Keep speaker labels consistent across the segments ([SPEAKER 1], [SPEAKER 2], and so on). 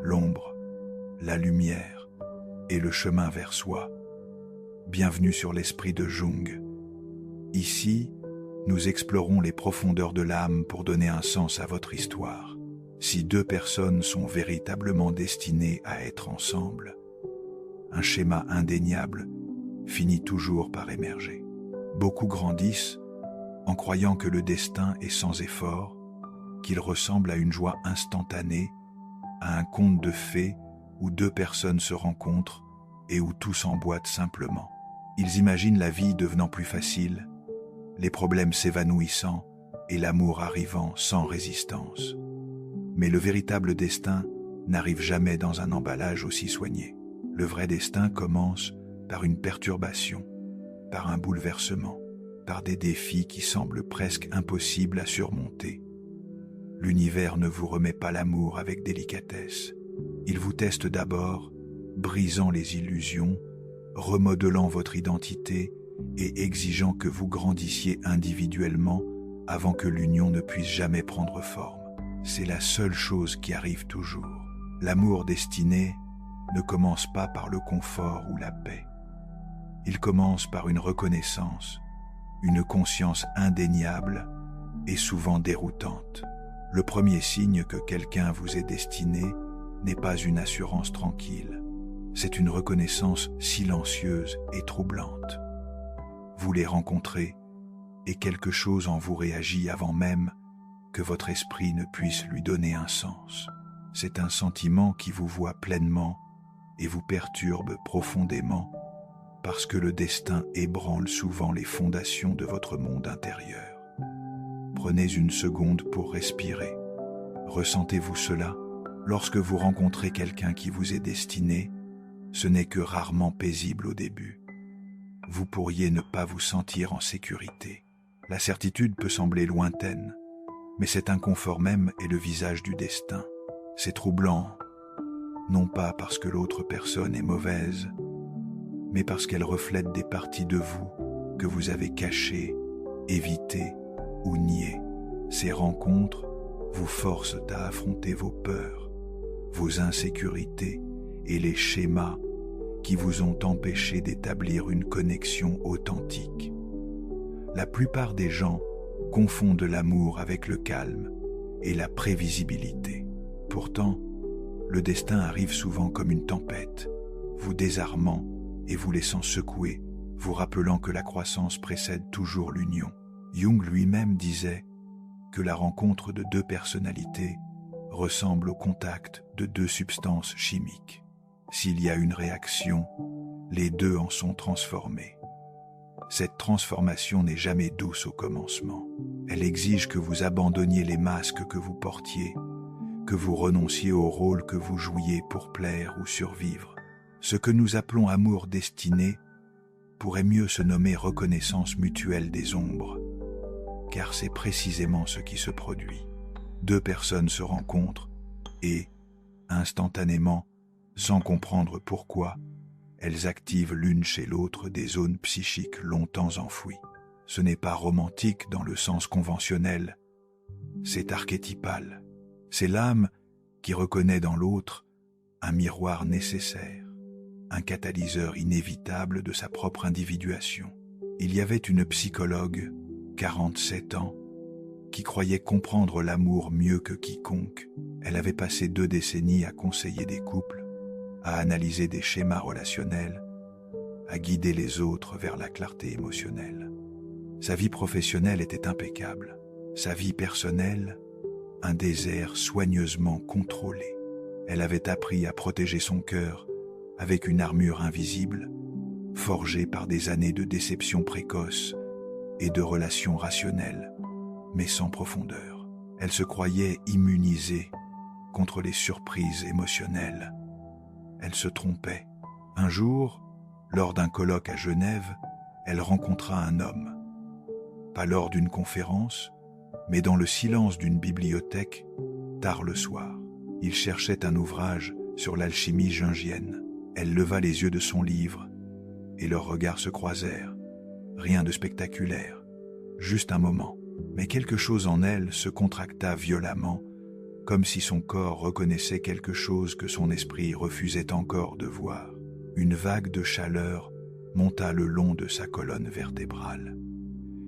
[SPEAKER 1] l'ombre, la lumière et le chemin vers soi. Bienvenue sur l'esprit de Jung. Ici, nous explorons les profondeurs de l'âme pour donner un sens à votre histoire. Si deux personnes sont véritablement destinées à être ensemble, un schéma indéniable finit toujours par émerger. Beaucoup grandissent en croyant que le destin est sans effort, qu'il ressemble à une joie instantanée, à un conte de fées où deux personnes se rencontrent et où tout s'emboîte simplement. Ils imaginent la vie devenant plus facile, les problèmes s'évanouissant et l'amour arrivant sans résistance. Mais le véritable destin n'arrive jamais dans un emballage aussi soigné. Le vrai destin commence par une perturbation, par un bouleversement, par des défis qui semblent presque impossibles à surmonter. L'univers ne vous remet pas l'amour avec délicatesse. Il vous teste d'abord, brisant les illusions, remodelant votre identité et exigeant que vous grandissiez individuellement avant que l'union ne puisse jamais prendre forme. C'est la seule chose qui arrive toujours. L'amour destiné ne commence pas par le confort ou la paix. Il commence par une reconnaissance, une conscience indéniable et souvent déroutante. Le premier signe que quelqu'un vous est destiné n'est pas une assurance tranquille. C'est une reconnaissance silencieuse et troublante. Vous les rencontrez et quelque chose en vous réagit avant même que votre esprit ne puisse lui donner un sens. C'est un sentiment qui vous voit pleinement et vous perturbe profondément parce que le destin ébranle souvent les fondations de votre monde intérieur. Prenez une seconde pour respirer. Ressentez-vous cela? Lorsque vous rencontrez quelqu'un qui vous est destiné, ce n'est que rarement paisible au début. Vous pourriez ne pas vous sentir en sécurité. La certitude peut sembler lointaine, mais cet inconfort même est le visage du destin. C'est troublant, non pas parce que l'autre personne est mauvaise, mais parce qu'elle reflète des parties de vous que vous avez cachées, évitées ou niées. Ces rencontres vous forcent à affronter vos peurs, vos insécurités et les schémas qui vous ont empêché d'établir une connexion authentique. La plupart des gens confondent l'amour avec le calme et la prévisibilité. Pourtant, le destin arrive souvent comme une tempête, vous désarmant et vous laissant secouer, vous rappelant que la croissance précède toujours l'union. Jung lui-même disait que la rencontre de deux personnalités ressemble au contact de deux substances chimiques. S'il y a une réaction, les deux en sont transformés. Cette transformation n'est jamais douce au commencement. Elle exige que vous abandonniez les masques que vous portiez, que vous renonciez au rôle que vous jouiez pour plaire ou survivre. Ce que nous appelons amour destiné pourrait mieux se nommer reconnaissance mutuelle des ombres, car c'est précisément ce qui se produit. Deux personnes se rencontrent et, instantanément, sans comprendre pourquoi, elles activent l'une chez l'autre des zones psychiques longtemps enfouies. Ce n'est pas romantique dans le sens conventionnel, c'est archétypal. C'est l'âme qui reconnaît dans l'autre un miroir nécessaire, un catalyseur inévitable de sa propre individuation. Il y avait une psychologue, 47 ans, qui croyait comprendre l'amour mieux que quiconque. Elle avait passé 2 décennies à conseiller des couples, à analyser des schémas relationnels, à guider les autres vers la clarté émotionnelle. Sa vie professionnelle était impeccable, sa vie personnelle, un désert soigneusement contrôlé. Elle avait appris à protéger son cœur avec une armure invisible, forgée par des années de déception précoce et de relations rationnelles, mais sans profondeur. Elle se croyait immunisée contre les surprises émotionnelles. Elle se trompait. Un jour, lors d'un colloque à Genève, elle rencontra un homme. Pas lors d'une conférence, mais dans le silence d'une bibliothèque, tard le soir. Il cherchait un ouvrage sur l'alchimie jungienne. Elle leva les yeux de son livre, et leurs regards se croisèrent. Rien de spectaculaire, juste un moment. Mais quelque chose en elle se contracta violemment, comme si son corps reconnaissait quelque chose que son esprit refusait encore de voir. Une vague de chaleur monta le long de sa colonne vertébrale,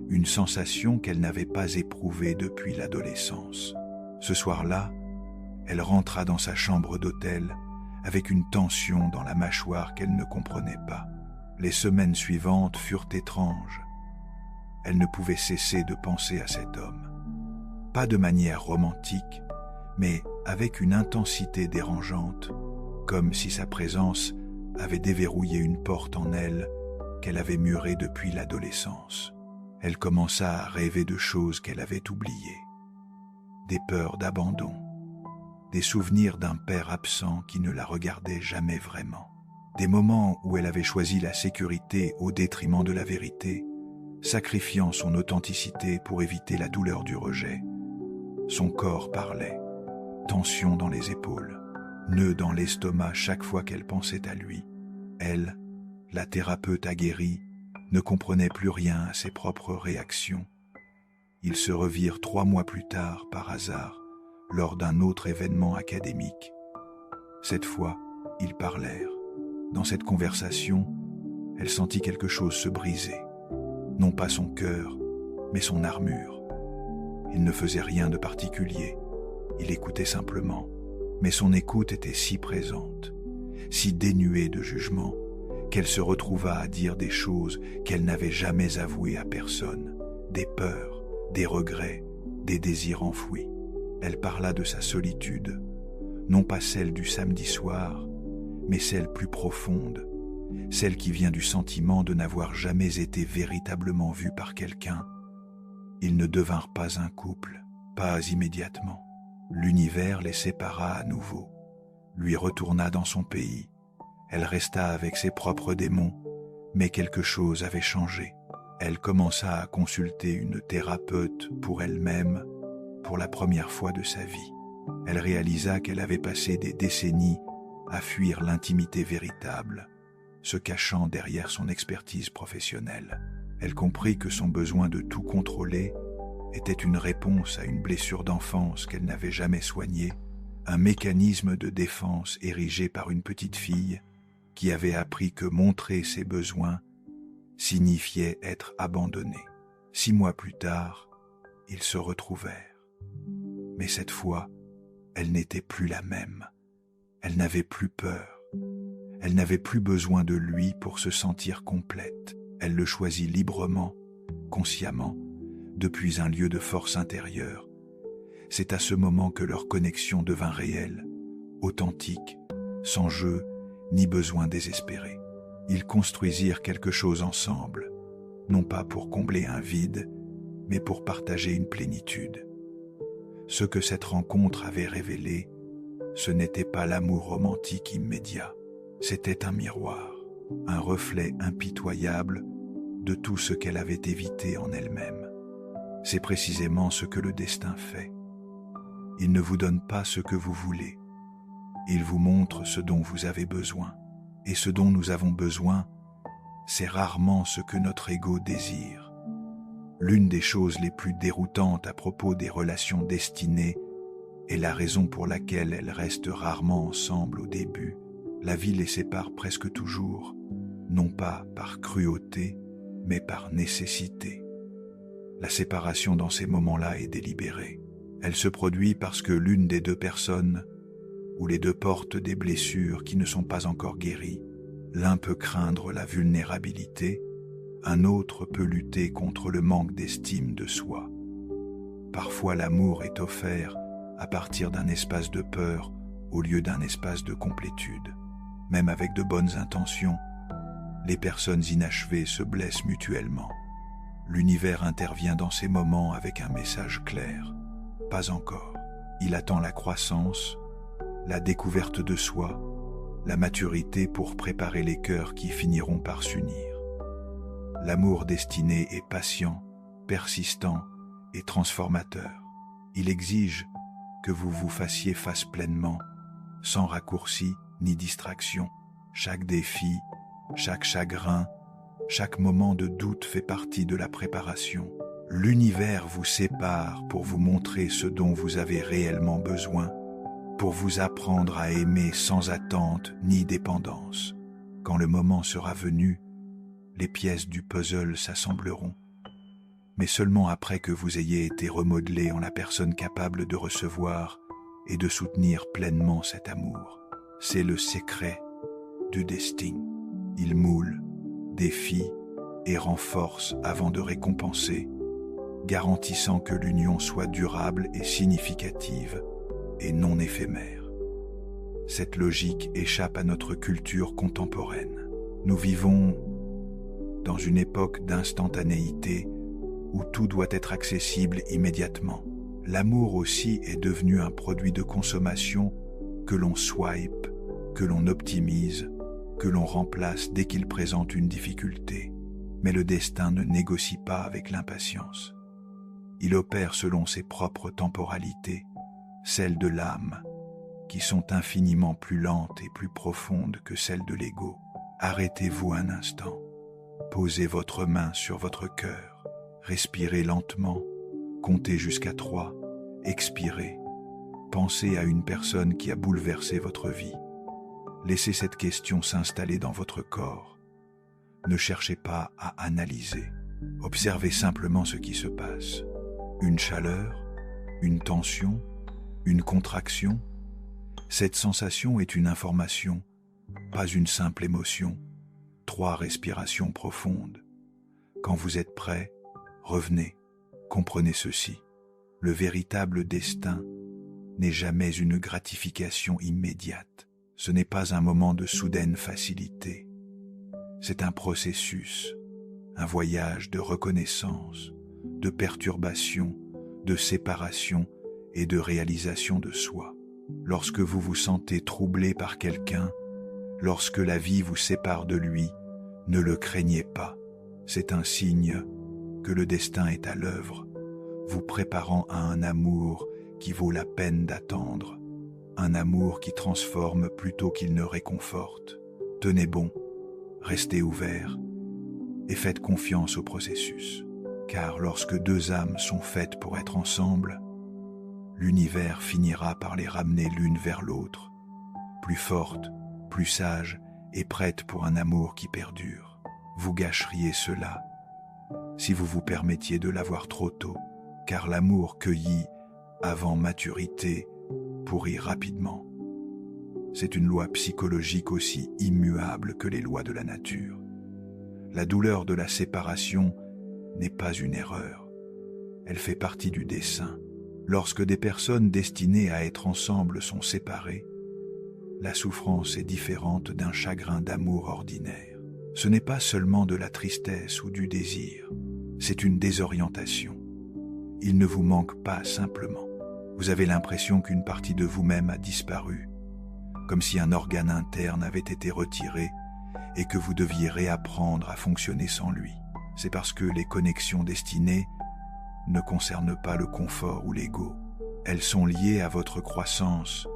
[SPEAKER 1] une sensation qu'elle n'avait pas éprouvée depuis l'adolescence. Ce soir-là, elle rentra dans sa chambre d'hôtel avec une tension dans la mâchoire qu'elle ne comprenait pas. Les semaines suivantes furent étranges. Elle ne pouvait cesser de penser à cet homme. Pas de manière romantique, mais avec une intensité dérangeante, comme si sa présence avait déverrouillé une porte en elle qu'elle avait murée depuis l'adolescence. Elle commença à rêver de choses qu'elle avait oubliées. Des peurs d'abandon, des souvenirs d'un père absent qui ne la regardait jamais vraiment, des moments où elle avait choisi la sécurité au détriment de la vérité, sacrifiant son authenticité pour éviter la douleur du rejet. Son corps parlait, tension dans les épaules, nœud dans l'estomac chaque fois qu'elle pensait à lui. Elle, la thérapeute aguerrie, ne comprenait plus rien à ses propres réactions. Ils se revirent 3 mois plus tard, par hasard, lors d'un autre événement académique. Cette fois, ils parlèrent. Dans cette conversation, elle sentit quelque chose se briser. Non pas son cœur, mais son armure. Il ne faisait rien de particulier. Il écoutait simplement. Mais son écoute était si présente, si dénuée de jugement, qu'elle se retrouva à dire des choses qu'elle n'avait jamais avouées à personne, des peurs, des regrets, des désirs enfouis. Elle parla de sa solitude, non pas celle du samedi soir, mais celle plus profonde, celle qui vient du sentiment de n'avoir jamais été véritablement vue par quelqu'un. Ils ne devinrent pas un couple, pas immédiatement. L'univers les sépara à nouveau, lui retourna dans son pays. Elle resta avec ses propres démons, mais quelque chose avait changé. Elle commença à consulter une thérapeute pour elle-même, pour la première fois de sa vie. Elle réalisa qu'elle avait passé des décennies à fuir l'intimité véritable, se cachant derrière son expertise professionnelle. Elle comprit que son besoin de tout contrôler était une réponse à une blessure d'enfance qu'elle n'avait jamais soignée, un mécanisme de défense érigé par une petite fille qui avait appris que montrer ses besoins signifiait être abandonnée. 6 mois plus tard, ils se retrouvèrent. Mais cette fois, elle n'était plus la même. Elle n'avait plus peur. Elle n'avait plus besoin de lui pour se sentir complète. Elle le choisit librement, consciemment, depuis un lieu de force intérieure. C'est à ce moment que leur connexion devint réelle, authentique, sans jeu ni besoin désespéré. Ils construisirent quelque chose ensemble, non pas pour combler un vide, mais pour partager une plénitude. Ce que cette rencontre avait révélé, ce n'était pas l'amour romantique immédiat, c'était un miroir, un reflet impitoyable de tout ce qu'elle avait évité en elle-même. C'est précisément ce que le destin fait. Il ne vous donne pas ce que vous voulez. Il vous montre ce dont vous avez besoin. Et ce dont nous avons besoin, c'est rarement ce que notre ego désire. L'une des choses les plus déroutantes à propos des relations destinées est la raison pour laquelle elles restent rarement ensemble au début. La vie les sépare presque toujours, non pas par cruauté, mais par nécessité. La séparation dans ces moments-là est délibérée. Elle se produit parce que l'une des deux personnes, ou les deux, portent des blessures qui ne sont pas encore guéries. L'un peut craindre la vulnérabilité, un autre peut lutter contre le manque d'estime de soi. Parfois l'amour est offert à partir d'un espace de peur au lieu d'un espace de complétude. Même avec de bonnes intentions, les personnes inachevées se blessent mutuellement. L'univers intervient dans ces moments avec un message clair. Pas encore. Il attend la croissance, la découverte de soi, la maturité pour préparer les cœurs qui finiront par s'unir. L'amour destiné est patient, persistant et transformateur. Il exige que vous vous fassiez face pleinement, sans raccourci ni distraction. Chaque défi, chaque chagrin, chaque moment de doute fait partie de la préparation. L'univers vous sépare pour vous montrer ce dont vous avez réellement besoin, pour vous apprendre à aimer sans attente ni dépendance. Quand le moment sera venu, les pièces du puzzle s'assembleront, mais seulement après que vous ayez été remodelé en la personne capable de recevoir et de soutenir pleinement cet amour. C'est le secret du destin. Il moule, défie et renforce avant de récompenser, garantissant que l'union soit durable et significative et non éphémère. Cette logique échappe à notre culture contemporaine. Nous vivons dans une époque d'instantanéité où tout doit être accessible immédiatement. L'amour aussi est devenu un produit de consommation que l'on swipe, que l'on optimise, que l'on remplace dès qu'il présente une difficulté. Mais le destin ne négocie pas avec l'impatience. Il opère selon ses propres temporalités, celles de l'âme, qui sont infiniment plus lentes et plus profondes que celles de l'ego. Arrêtez-vous un instant, posez votre main sur votre cœur, respirez lentement, comptez jusqu'à 3, expirez, pensez à une personne qui a bouleversé votre vie. Laissez cette question s'installer dans votre corps. Ne cherchez pas à analyser, observez simplement ce qui se passe. Une chaleur, une tension, une contraction. Cette sensation est une information, pas une simple émotion. 3 respirations profondes. Quand vous êtes prêt, revenez, comprenez ceci. Le véritable destin n'est jamais une gratification immédiate. Ce n'est pas un moment de soudaine facilité. C'est un processus, un voyage de reconnaissance, de perturbation, de séparation et de réalisation de soi. Lorsque vous vous sentez troublé par quelqu'un, lorsque la vie vous sépare de lui, ne le craignez pas. C'est un signe que le destin est à l'œuvre, vous préparant à un amour qui vaut la peine d'attendre, un amour qui transforme plutôt qu'il ne réconforte. Tenez bon, restez ouvert et faites confiance au processus, car lorsque 2 âmes sont faites pour être ensemble, l'univers finira par les ramener l'une vers l'autre, plus fortes, plus sages et prêtes pour un amour qui perdure. Vous gâcheriez cela si vous vous permettiez de l'avoir trop tôt, car l'amour cueilli avant maturité pourrit rapidement. C'est une loi psychologique aussi immuable que les lois de la nature. La douleur de la séparation n'est pas une erreur. Elle fait partie du dessein. Lorsque des personnes destinées à être ensemble sont séparées, la souffrance est différente d'un chagrin d'amour ordinaire. Ce n'est pas seulement de la tristesse ou du désir, c'est une désorientation. Il ne vous manque pas simplement. Vous avez l'impression qu'une partie de vous-même a disparu, comme si un organe interne avait été retiré et que vous deviez réapprendre à fonctionner sans lui. C'est parce que les connexions destinées ne concernent pas le confort ou l'ego. Elles sont liées à votre croissance,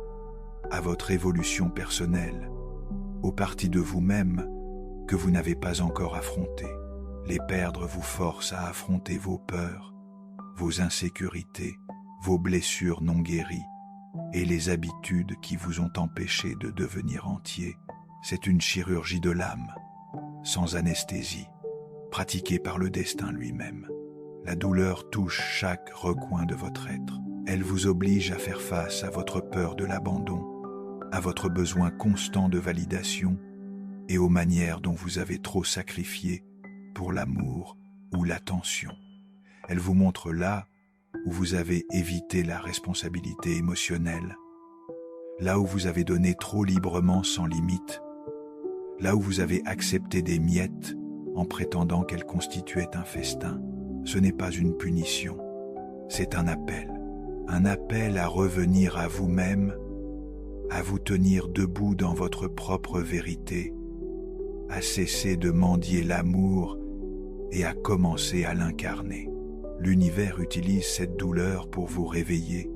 [SPEAKER 1] à votre évolution personnelle, aux parties de vous-même que vous n'avez pas encore affrontées. Les perdre vous force à affronter vos peurs, vos insécurités, vos blessures non guéries et les habitudes qui vous ont empêché de devenir entier. C'est une chirurgie de l'âme, sans anesthésie, pratiquée par le destin lui-même. La douleur touche chaque recoin de votre être. Elle vous oblige à faire face à votre peur de l'abandon, à votre besoin constant de validation et aux manières dont vous avez trop sacrifié pour l'amour ou l'attention. Elle vous montre là où vous avez évité la responsabilité émotionnelle, là où vous avez donné trop librement sans limite, là où vous avez accepté des miettes en prétendant qu'elles constituaient un festin. Ce n'est pas une punition, c'est un appel à revenir à vous-même, à vous tenir debout dans votre propre vérité, à cesser de mendier l'amour et à commencer à l'incarner. L'univers utilise cette douleur pour vous réveiller,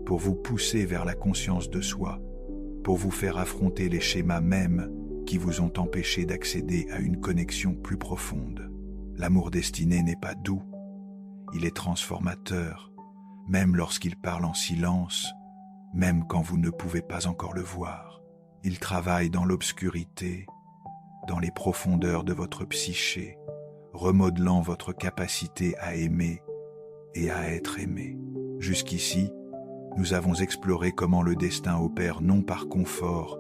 [SPEAKER 1] pour vous pousser vers la conscience de soi, pour vous faire affronter les schémas mêmes qui vous ont empêché d'accéder à une connexion plus profonde. L'amour destiné n'est pas doux, Il est transformateur, même lorsqu'il parle en silence, même quand vous ne pouvez pas encore le voir. Il travaille dans l'obscurité, dans les profondeurs de votre psyché, remodelant votre capacité à aimer et à être aimé. Jusqu'ici, nous avons exploré comment le destin opère non par confort,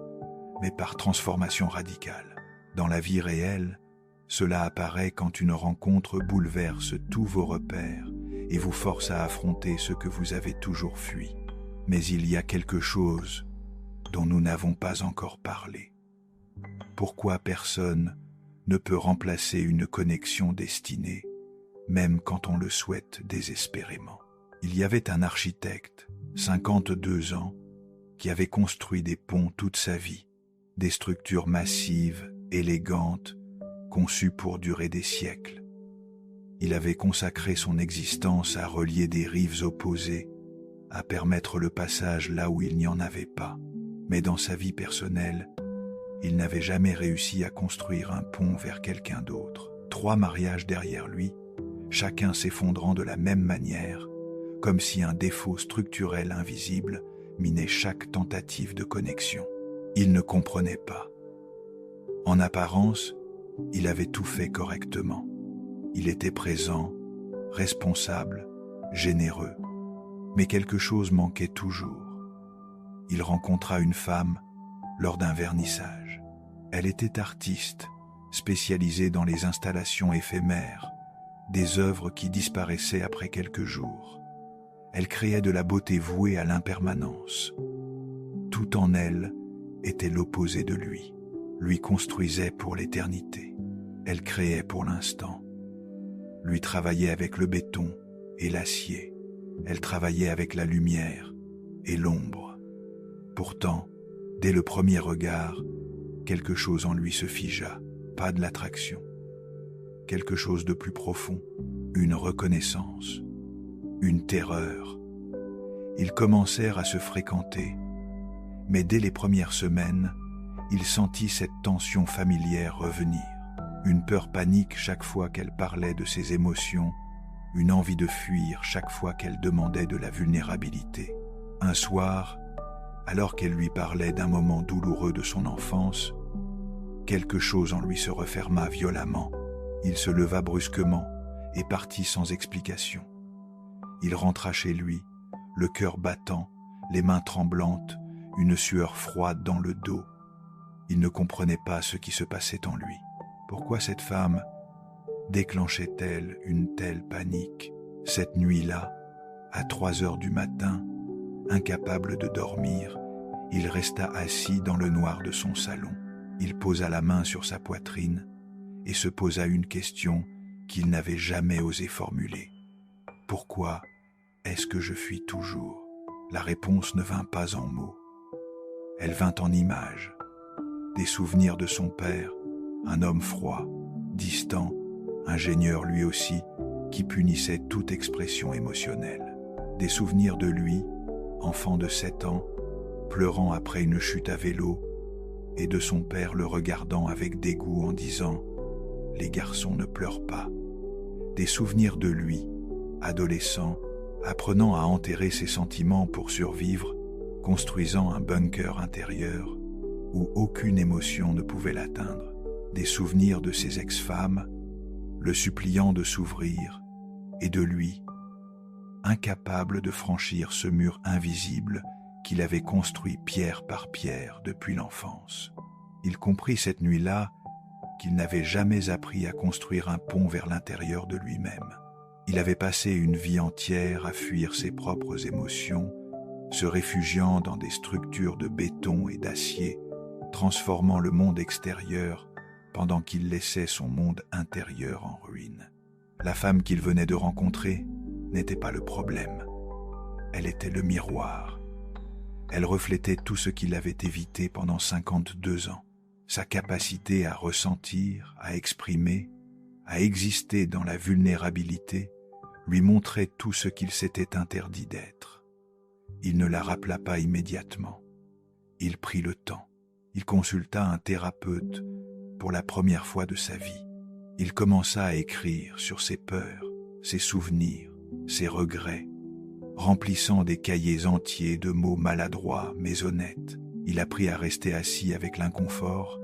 [SPEAKER 1] mais par transformation radicale. Dans la vie réelle, cela apparaît quand une rencontre bouleverse tous vos repères et vous force à affronter ce que vous avez toujours fui. Mais il y a quelque chose dont nous n'avons pas encore parlé. Pourquoi personne ne peut remplacer une connexion destinée, même quand on le souhaite désespérément? Il y avait un architecte, 52 ans, qui avait construit des ponts toute sa vie, des structures massives, élégantes, conçues pour durer des siècles. Il avait consacré son existence à relier des rives opposées, à permettre le passage là où il n'y en avait pas. Mais dans sa vie personnelle, il n'avait jamais réussi à construire un pont vers quelqu'un d'autre. 3 mariages derrière lui, chacun s'effondrant de la même manière, comme si un défaut structurel invisible minait chaque tentative de connexion. Il ne comprenait pas. En apparence, il avait tout fait correctement. Il était présent, responsable, généreux. Mais quelque chose manquait toujours. Il rencontra une femme lors d'un vernissage. Elle était artiste, spécialisée dans les installations éphémères, des œuvres qui disparaissaient après quelques jours. Elle créait de la beauté vouée à l'impermanence. Tout en elle était l'opposé de lui. Lui construisait pour l'éternité. Elle créait pour l'instant. Lui travaillait avec le béton et l'acier. Elle travaillait avec la lumière et l'ombre. Pourtant, dès le premier regard, quelque chose en lui se figea, pas de l'attraction. Quelque chose de plus profond, une reconnaissance, une terreur. Ils commencèrent à se fréquenter, mais dès les premières semaines, il sentit cette tension familière revenir. Une peur panique chaque fois qu'elle parlait de ses émotions, une envie de fuir chaque fois qu'elle demandait de la vulnérabilité. Un soir, alors qu'elle lui parlait d'un moment douloureux de son enfance, quelque chose en lui se referma violemment. Il se leva brusquement et partit sans explication. Il rentra chez lui, le cœur battant, les mains tremblantes, une sueur froide dans le dos. Il ne comprenait pas ce qui se passait en lui. Pourquoi cette femme déclenchait-elle une telle panique? Cette nuit-là, à 3 heures du matin, incapable de dormir, il resta assis dans le noir de son salon. Il posa la main sur sa poitrine et se posa une question qu'il n'avait jamais osé formuler. Pourquoi est-ce que je fuis toujours? La réponse ne vint pas en mots. Elle vint en images. Des souvenirs de son père, un homme froid, distant, ingénieur lui aussi, qui punissait toute expression émotionnelle. Des souvenirs de lui, enfant de 7 ans, pleurant après une chute à vélo, et de son père le regardant avec dégoût en disant « Les garçons ne pleurent pas ». Des souvenirs de lui, adolescent, apprenant à enterrer ses sentiments pour survivre, construisant un bunker intérieur où aucune émotion ne pouvait l'atteindre. Des souvenirs de ses ex-femmes, le suppliant de s'ouvrir, et de lui, incapable de franchir ce mur invisible qu'il avait construit pierre par pierre depuis l'enfance. Il comprit cette nuit-là qu'il n'avait jamais appris à construire un pont vers l'intérieur de lui-même. Il avait passé une vie entière à fuir ses propres émotions, se réfugiant dans des structures de béton et d'acier, transformant le monde extérieur pendant qu'il laissait son monde intérieur en ruine. La femme qu'il venait de rencontrer n'était pas le problème. Elle était le miroir. Elle reflétait tout ce qu'il avait évité pendant 52 ans. Sa capacité à ressentir, à exprimer, à exister dans la vulnérabilité lui montrait tout ce qu'il s'était interdit d'être. Il ne la rappela pas immédiatement. Il prit le temps. Il consulta un thérapeute pour la première fois de sa vie. Il commença à écrire sur ses peurs, ses souvenirs, ses regrets, remplissant des cahiers entiers de mots maladroits mais honnêtes. Il apprit à rester assis avec l'inconfort,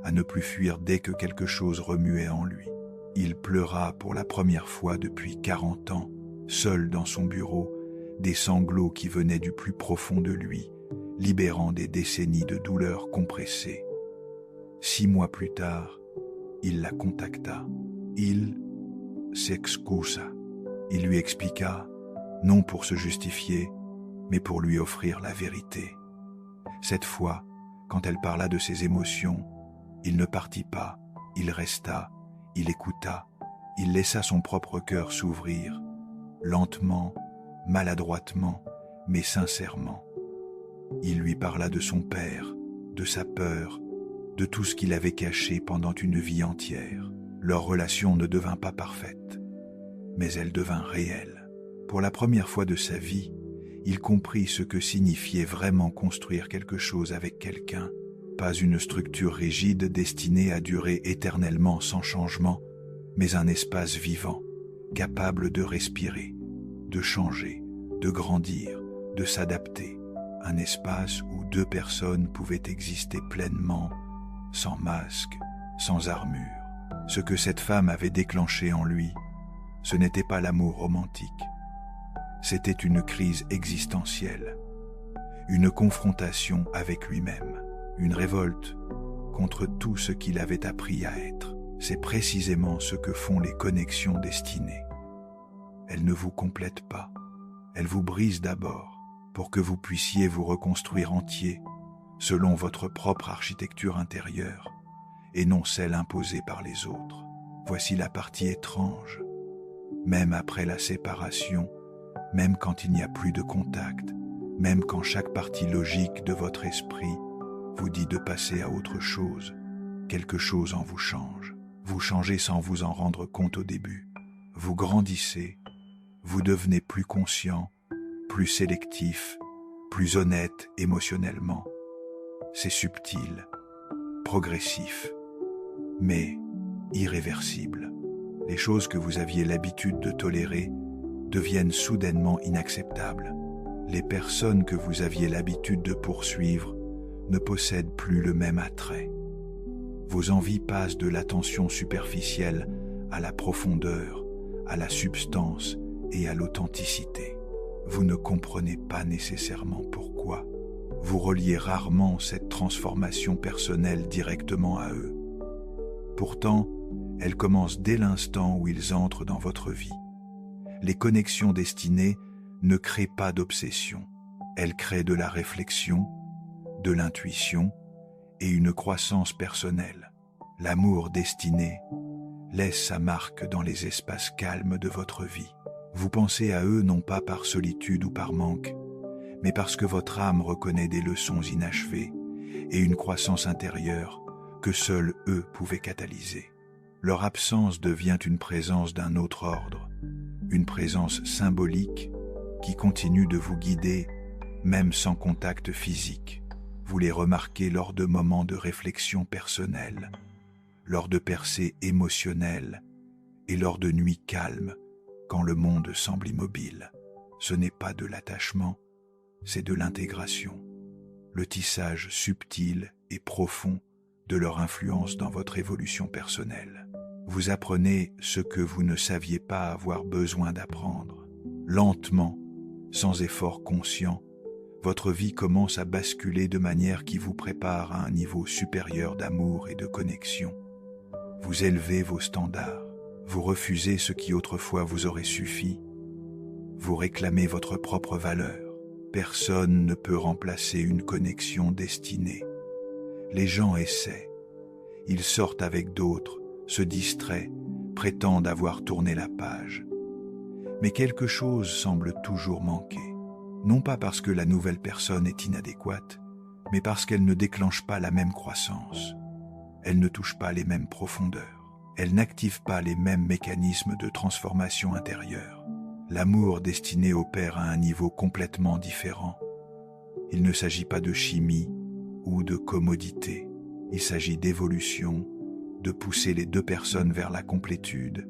[SPEAKER 1] à ne plus fuir dès que quelque chose remuait en lui. Il pleura pour la première fois depuis 40 ans, seul dans son bureau, des sanglots qui venaient du plus profond de lui, libérant des décennies de douleurs compressées. 6 mois plus tard, il la contacta. Il s'excusa. Il lui expliqua, non pour se justifier, mais pour lui offrir la vérité. Cette fois, quand elle parla de ses émotions, il ne partit pas, il resta, il écouta, il laissa son propre cœur s'ouvrir, lentement, maladroitement, mais sincèrement. Il lui parla de son père, de sa peur, de tout ce qu'il avait caché pendant une vie entière. Leur relation ne devint pas parfaite, mais elle devint réelle. Pour la première fois de sa vie, il comprit ce que signifiait vraiment construire quelque chose avec quelqu'un, pas une structure rigide destinée à durer éternellement sans changement, mais un espace vivant, capable de respirer, de changer, de grandir, de s'adapter, un espace où 2 personnes pouvaient exister pleinement, sans masque, sans armure. Ce que cette femme avait déclenché en lui, ce n'était pas l'amour romantique. C'était une crise existentielle, une confrontation avec lui-même, une révolte contre tout ce qu'il avait appris à être. C'est précisément ce que font les connexions destinées. Elles ne vous complètent pas, elles vous brisent d'abord pour que vous puissiez vous reconstruire entier selon votre propre architecture intérieure et non celle imposée par les autres. Voici la partie étrange. Même après la séparation, même quand il n'y a plus de contact, même quand chaque partie logique de votre esprit vous dit de passer à autre chose, quelque chose en vous change. Vous changez sans vous en rendre compte au début. Vous grandissez, vous devenez plus conscient, plus sélectif, plus honnête émotionnellement. C'est subtil, progressif, mais irréversible. Les choses que vous aviez l'habitude de tolérer deviennent soudainement inacceptables. Les personnes que vous aviez l'habitude de poursuivre ne possèdent plus le même attrait. Vos envies passent de l'attention superficielle à la profondeur, à la substance et à l'authenticité. Vous ne comprenez pas nécessairement pourquoi. Vous reliez rarement cette transformation personnelle directement à eux. Pourtant, elle commence dès l'instant où ils entrent dans votre vie. Les connexions destinées ne créent pas d'obsession. Elles créent de la réflexion, de l'intuition et une croissance personnelle. L'amour destiné laisse sa marque dans les espaces calmes de votre vie. Vous pensez à eux non pas par solitude ou par manque, mais parce que votre âme reconnaît des leçons inachevées et une croissance intérieure que seuls eux pouvaient catalyser. Leur absence devient une présence d'un autre ordre, une présence symbolique qui continue de vous guider même sans contact physique. Vous les remarquez lors de moments de réflexion personnelle, lors de percées émotionnelles et lors de nuits calmes quand le monde semble immobile. Ce n'est pas de l'attachement, c'est de l'intégration, le tissage subtil et profond de leur influence dans votre évolution personnelle. Vous apprenez ce que vous ne saviez pas avoir besoin d'apprendre. Lentement, sans effort conscient, votre vie commence à basculer de manière qui vous prépare à un niveau supérieur d'amour et de connexion. Vous élevez vos standards, vous refusez ce qui autrefois vous aurait suffi, vous réclamez votre propre valeur. Personne ne peut remplacer une connexion destinée. Les gens essaient, ils sortent avec d'autres, se distraient, prétendent avoir tourné la page. Mais quelque chose semble toujours manquer. Non pas parce que la nouvelle personne est inadéquate, mais parce qu'elle ne déclenche pas la même croissance. Elle ne touche pas les mêmes profondeurs. Elle n'active pas les mêmes mécanismes de transformation intérieure. L'amour destiné opère à un niveau complètement différent. Il ne s'agit pas de chimie ou de commodité. Il s'agit d'évolution, de pousser les 2 personnes vers la complétude,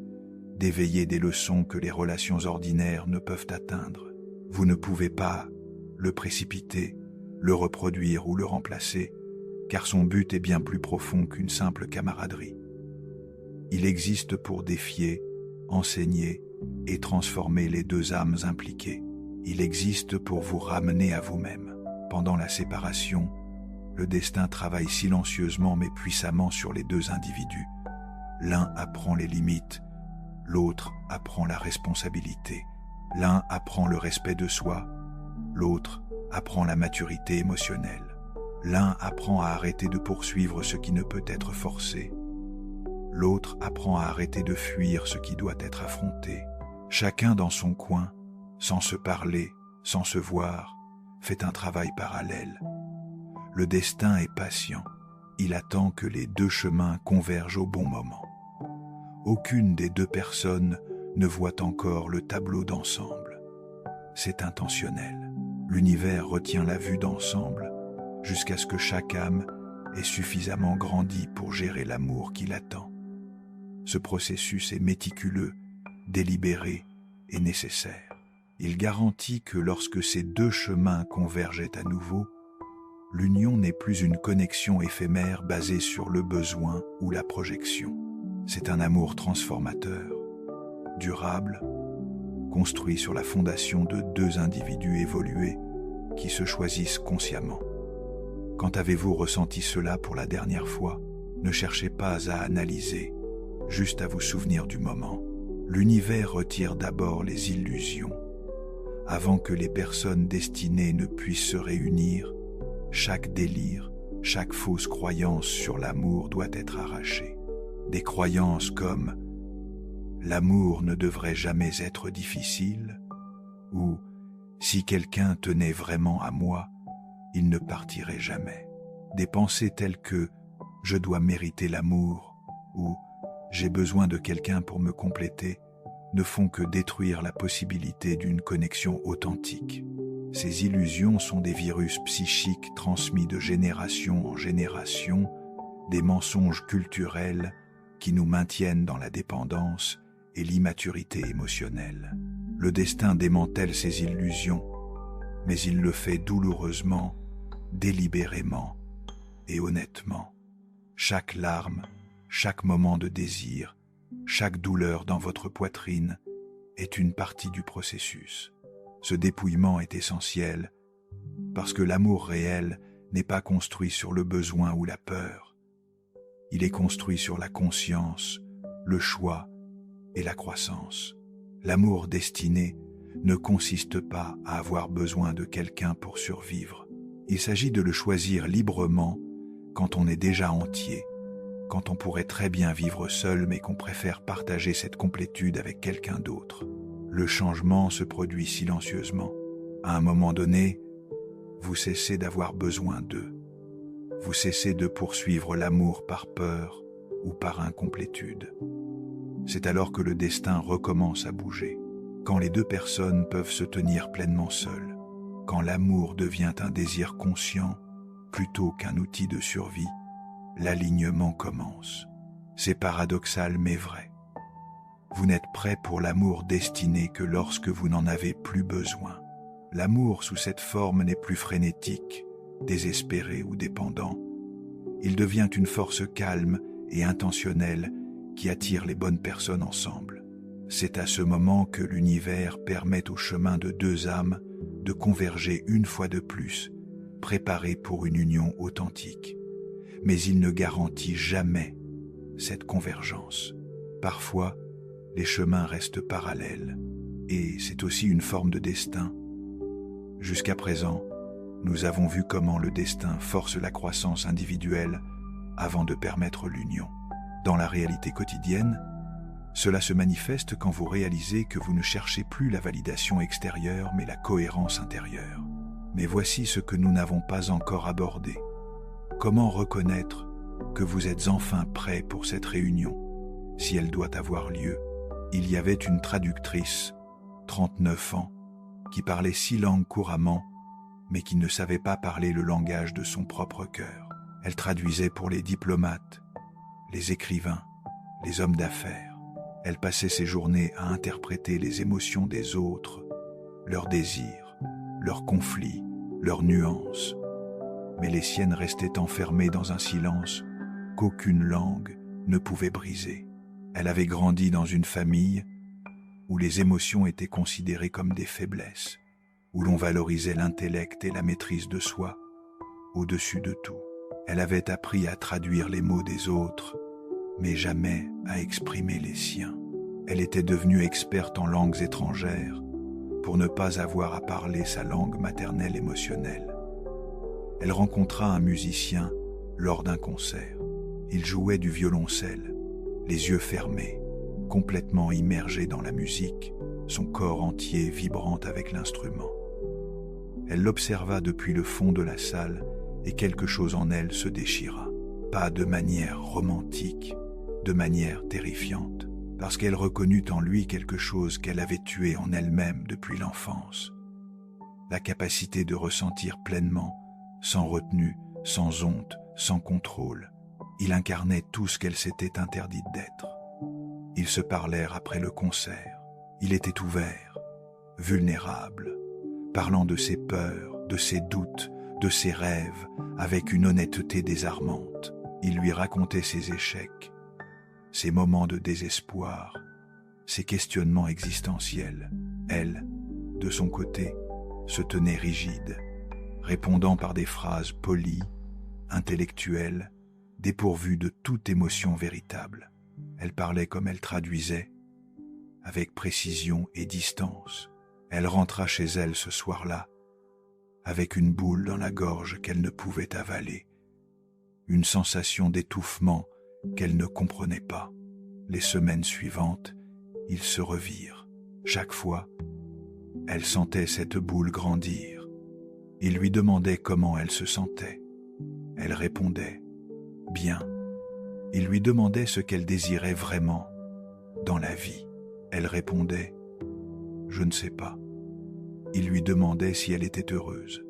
[SPEAKER 1] d'éveiller des leçons que les relations ordinaires ne peuvent atteindre. Vous ne pouvez pas le précipiter, le reproduire ou le remplacer, car son but est bien plus profond qu'une simple camaraderie. Il existe pour défier, enseigner et transformer les deux âmes impliquées. Il existe pour vous ramener à vous-même. Pendant la séparation, le destin travaille silencieusement mais puissamment sur les deux individus. L'un apprend les limites, l'autre apprend la responsabilité. L'un apprend le respect de soi, l'autre apprend la maturité émotionnelle. L'un apprend à arrêter de poursuivre ce qui ne peut être forcé. L'autre apprend à arrêter de fuir ce qui doit être affronté. Chacun dans son coin, sans se parler, sans se voir, fait un travail parallèle. Le destin est patient. Il attend que les deux chemins convergent au bon moment. Aucune des deux personnes ne voit encore le tableau d'ensemble. C'est intentionnel. L'univers retient la vue d'ensemble jusqu'à ce que chaque âme ait suffisamment grandi pour gérer l'amour qui l'attend. Ce processus est méticuleux, délibéré et nécessaire. Il garantit que lorsque ces deux chemins convergeaient à nouveau, l'union n'est plus une connexion éphémère basée sur le besoin ou la projection. C'est un amour transformateur, durable, construit sur la fondation de deux individus évolués qui se choisissent consciemment. Quand avez-vous ressenti cela pour la dernière fois? Ne cherchez pas à analyser, juste à vous souvenir du moment. L'univers retire d'abord les illusions. Avant que les personnes destinées ne puissent se réunir, chaque délire, chaque fausse croyance sur l'amour doit être arrachée. Des croyances comme « l'amour ne devrait jamais être difficile » ou « si quelqu'un tenait vraiment à moi, il ne partirait jamais ». Des pensées telles que « je dois mériter l'amour » ou « j'ai besoin de quelqu'un pour me compléter » ne font que détruire la possibilité d'une connexion authentique. Ces illusions sont des virus psychiques transmis de génération en génération, des mensonges culturels qui nous maintiennent dans la dépendance et l'immaturité émotionnelle. Le destin démantèle ces illusions, mais il le fait douloureusement, délibérément et honnêtement. Chaque larme, chaque moment de désir, chaque douleur dans votre poitrine est une partie du processus. Ce dépouillement est essentiel parce que l'amour réel n'est pas construit sur le besoin ou la peur. Il est construit sur la conscience, le choix et la croissance. L'amour destiné ne consiste pas à avoir besoin de quelqu'un pour survivre. Il s'agit de le choisir librement quand on est déjà entier, quand on pourrait très bien vivre seul mais qu'on préfère partager cette complétude avec quelqu'un d'autre. Le changement se produit silencieusement. À un moment donné, vous cessez d'avoir besoin d'eux. Vous cessez de poursuivre l'amour par peur ou par incomplétude. C'est alors que le destin recommence à bouger. Quand les deux personnes peuvent se tenir pleinement seules, quand l'amour devient un désir conscient plutôt qu'un outil de survie, l'alignement commence. C'est paradoxal mais vrai. Vous n'êtes prêt pour l'amour destiné que lorsque vous n'en avez plus besoin. L'amour sous cette forme n'est plus frénétique, désespéré ou dépendant. Il devient une force calme et intentionnelle qui attire les bonnes personnes ensemble. C'est à ce moment que l'univers permet au chemin de deux âmes de converger une fois de plus, préparées pour une union authentique. Mais il ne garantit jamais cette convergence. Parfois, les chemins restent parallèles, et c'est aussi une forme de destin. Jusqu'à présent, nous avons vu comment le destin force la croissance individuelle avant de permettre l'union. Dans la réalité quotidienne, cela se manifeste quand vous réalisez que vous ne cherchez plus la validation extérieure mais la cohérence intérieure. Mais voici ce que nous n'avons pas encore abordé. Comment reconnaître que vous êtes enfin prêt pour cette réunion, si elle doit avoir lieu? Il y avait une traductrice, 39 ans, qui parlait 6 langues couramment, mais qui ne savait pas parler le langage de son propre cœur. Elle traduisait pour les diplomates, les écrivains, les hommes d'affaires. Elle passait ses journées à interpréter les émotions des autres, leurs désirs, leurs conflits, leurs nuances. Mais les siennes restaient enfermées dans un silence qu'aucune langue ne pouvait briser. Elle avait grandi dans une famille où les émotions étaient considérées comme des faiblesses, où l'on valorisait l'intellect et la maîtrise de soi au-dessus de tout. Elle avait appris à traduire les mots des autres, mais jamais à exprimer les siens. Elle était devenue experte en langues étrangères pour ne pas avoir à parler sa langue maternelle émotionnelle. Elle rencontra un musicien lors d'un concert. Il jouait du violoncelle, les yeux fermés, complètement immergé dans la musique, son corps entier vibrant avec l'instrument. Elle l'observa depuis le fond de la salle et quelque chose en elle se déchira. Pas de manière romantique, de manière terrifiante, parce qu'elle reconnut en lui quelque chose qu'elle avait tué en elle-même depuis l'enfance. La capacité de ressentir pleinement, sans retenue, sans honte, sans contrôle. Il incarnait tout ce qu'elle s'était interdite d'être. Ils se parlèrent après le concert. Il était ouvert, vulnérable, parlant de ses peurs, de ses doutes, de ses rêves, avec une honnêteté désarmante. Il lui racontait ses échecs, ses moments de désespoir, ses questionnements existentiels. Elle, de son côté, se tenait rigide, répondant par des phrases polies, intellectuelles, dépourvues de toute émotion véritable. Elle parlait comme elle traduisait, avec précision et distance. Elle rentra chez elle ce soir-là, avec une boule dans la gorge qu'elle ne pouvait avaler, une sensation d'étouffement qu'elle ne comprenait pas. Les semaines suivantes, ils se revirent. Chaque fois, elle sentait cette boule grandir. Il lui demandait comment elle se sentait. Elle répondait « bien ». Il lui demandait ce qu'elle désirait vraiment dans la vie. Elle répondait « je ne sais pas ». Il lui demandait si elle était heureuse.